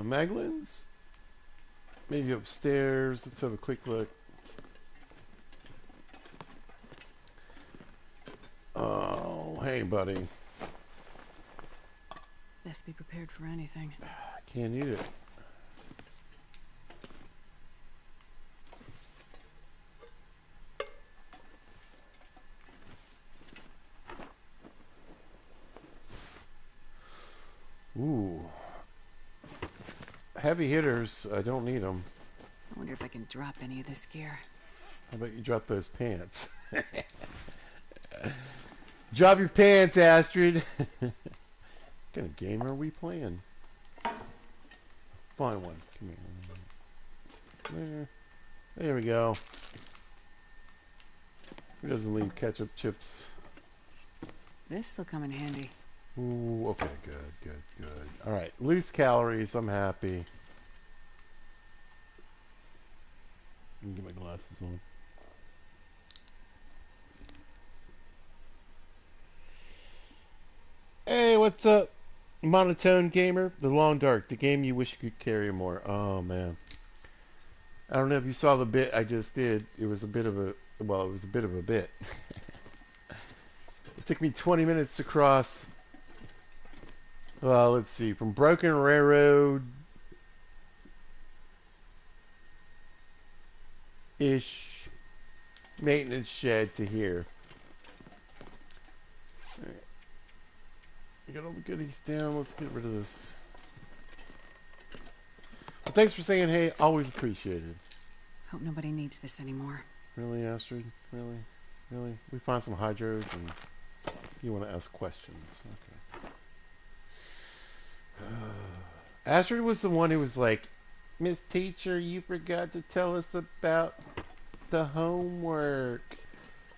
Maglins? Maybe upstairs. Let's have a quick look. Oh, hey, buddy. Best be prepared for anything. I can't eat it. Ooh. Heavy hitters, I don't need them. I wonder if I can drop any of this gear. How about you drop those pants? Drop your pants, Astrid. What kind of game are we playing? Fine one. Come here. There we go. Who doesn't leave ketchup chips? This'll come in handy. Ooh, okay, good. Alright, loose calories, I'm happy. Let me get my glasses on. Hey, what's up? Monotone Gamer, The Long Dark, the game you wish you could carry more. Oh, man. I don't know if you saw the bit I just did. It was a bit of a, well, it was a bit of a bit. It took me 20 minutes to cross, well, let's see, from Broken Railroad-ish maintenance shed to here. All right. I got all the goodies down. Let's get rid of this. Well, thanks for saying hey. Always appreciated. Hope nobody needs this anymore. Really, Astrid? Really? We find some hydros and you want to ask questions. Okay. Astrid was the one who was like, Miss Teacher, you forgot to tell us about the homework.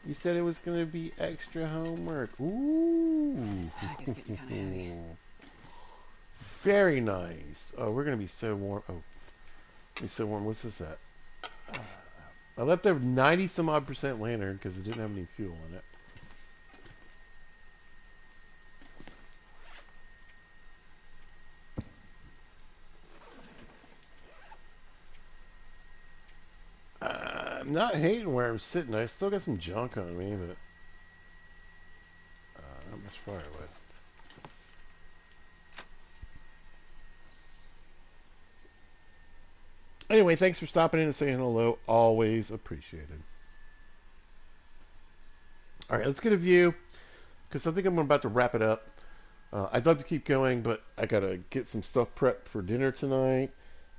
You said it was going to be extra homework. Ooh. This pack is getting kind of heavy. Very nice. Oh, we're going to be so warm. Oh, be so warm. What's this at? I left there 90 some odd % lantern because it didn't have any fuel in it. I'm not hating where I'm sitting. I still got some junk on me, but not much firewood. Anyway, thanks for stopping in and saying hello. Always appreciated. All right, let's get a view because I think I'm about to wrap it up. I'd love to keep going, but I gotta get some stuff prepped for dinner tonight.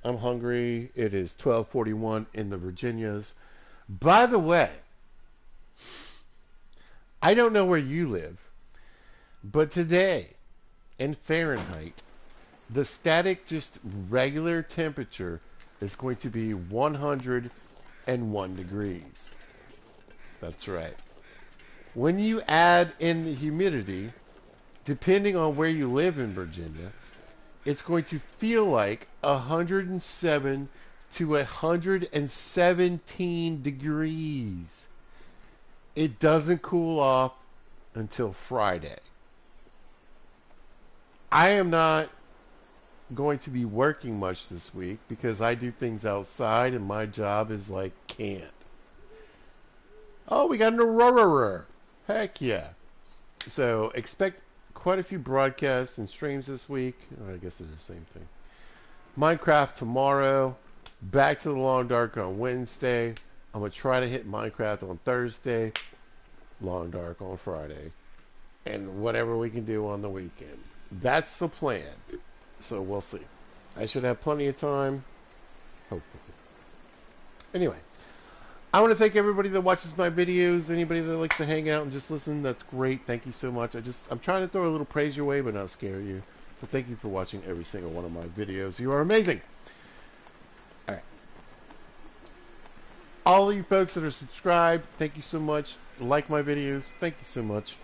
I'm hungry. It is 12:41 in the Virginias. By the way, I don't know where you live, But today, in Fahrenheit, the static, just regular temperature is going to be 101 degrees. That's right. When you add in the humidity, depending on where you live in Virginia, it's going to feel like 107 to 117 degrees. It doesn't cool off until Friday. I am not going to be working much this week because I do things outside and my job is like can't. Oh, we got an aurora. Heck yeah. So expect quite a few broadcasts and streams this week. Or I guess it's the same thing. Minecraft tomorrow. Back to the Long Dark on Wednesday. I'm going to try to hit Minecraft on Thursday. Long Dark on Friday. And whatever we can do on the weekend. That's the plan. So we'll see. I should have plenty of time. Hopefully. Anyway. I want to thank everybody that watches my videos. Anybody that likes to hang out and just listen, that's great. Thank you so much. I'm trying to throw a little praise your way, but not scare you. But thank you for watching every single one of my videos. You are amazing. All right. All of you folks that are subscribed, thank you so much. Like my videos, thank you so much.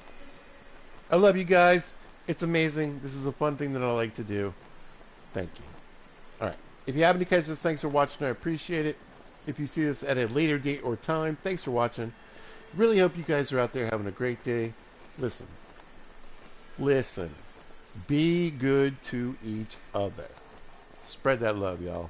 I love you guys. It's amazing. This is a fun thing that I like to do. Thank you. All right. If you happen to catch this, thanks for watching. I appreciate it. If you see this at a later date or time, thanks for watching. Really hope you guys are out there having a great day. Listen. Be good to each other. Spread that love, y'all.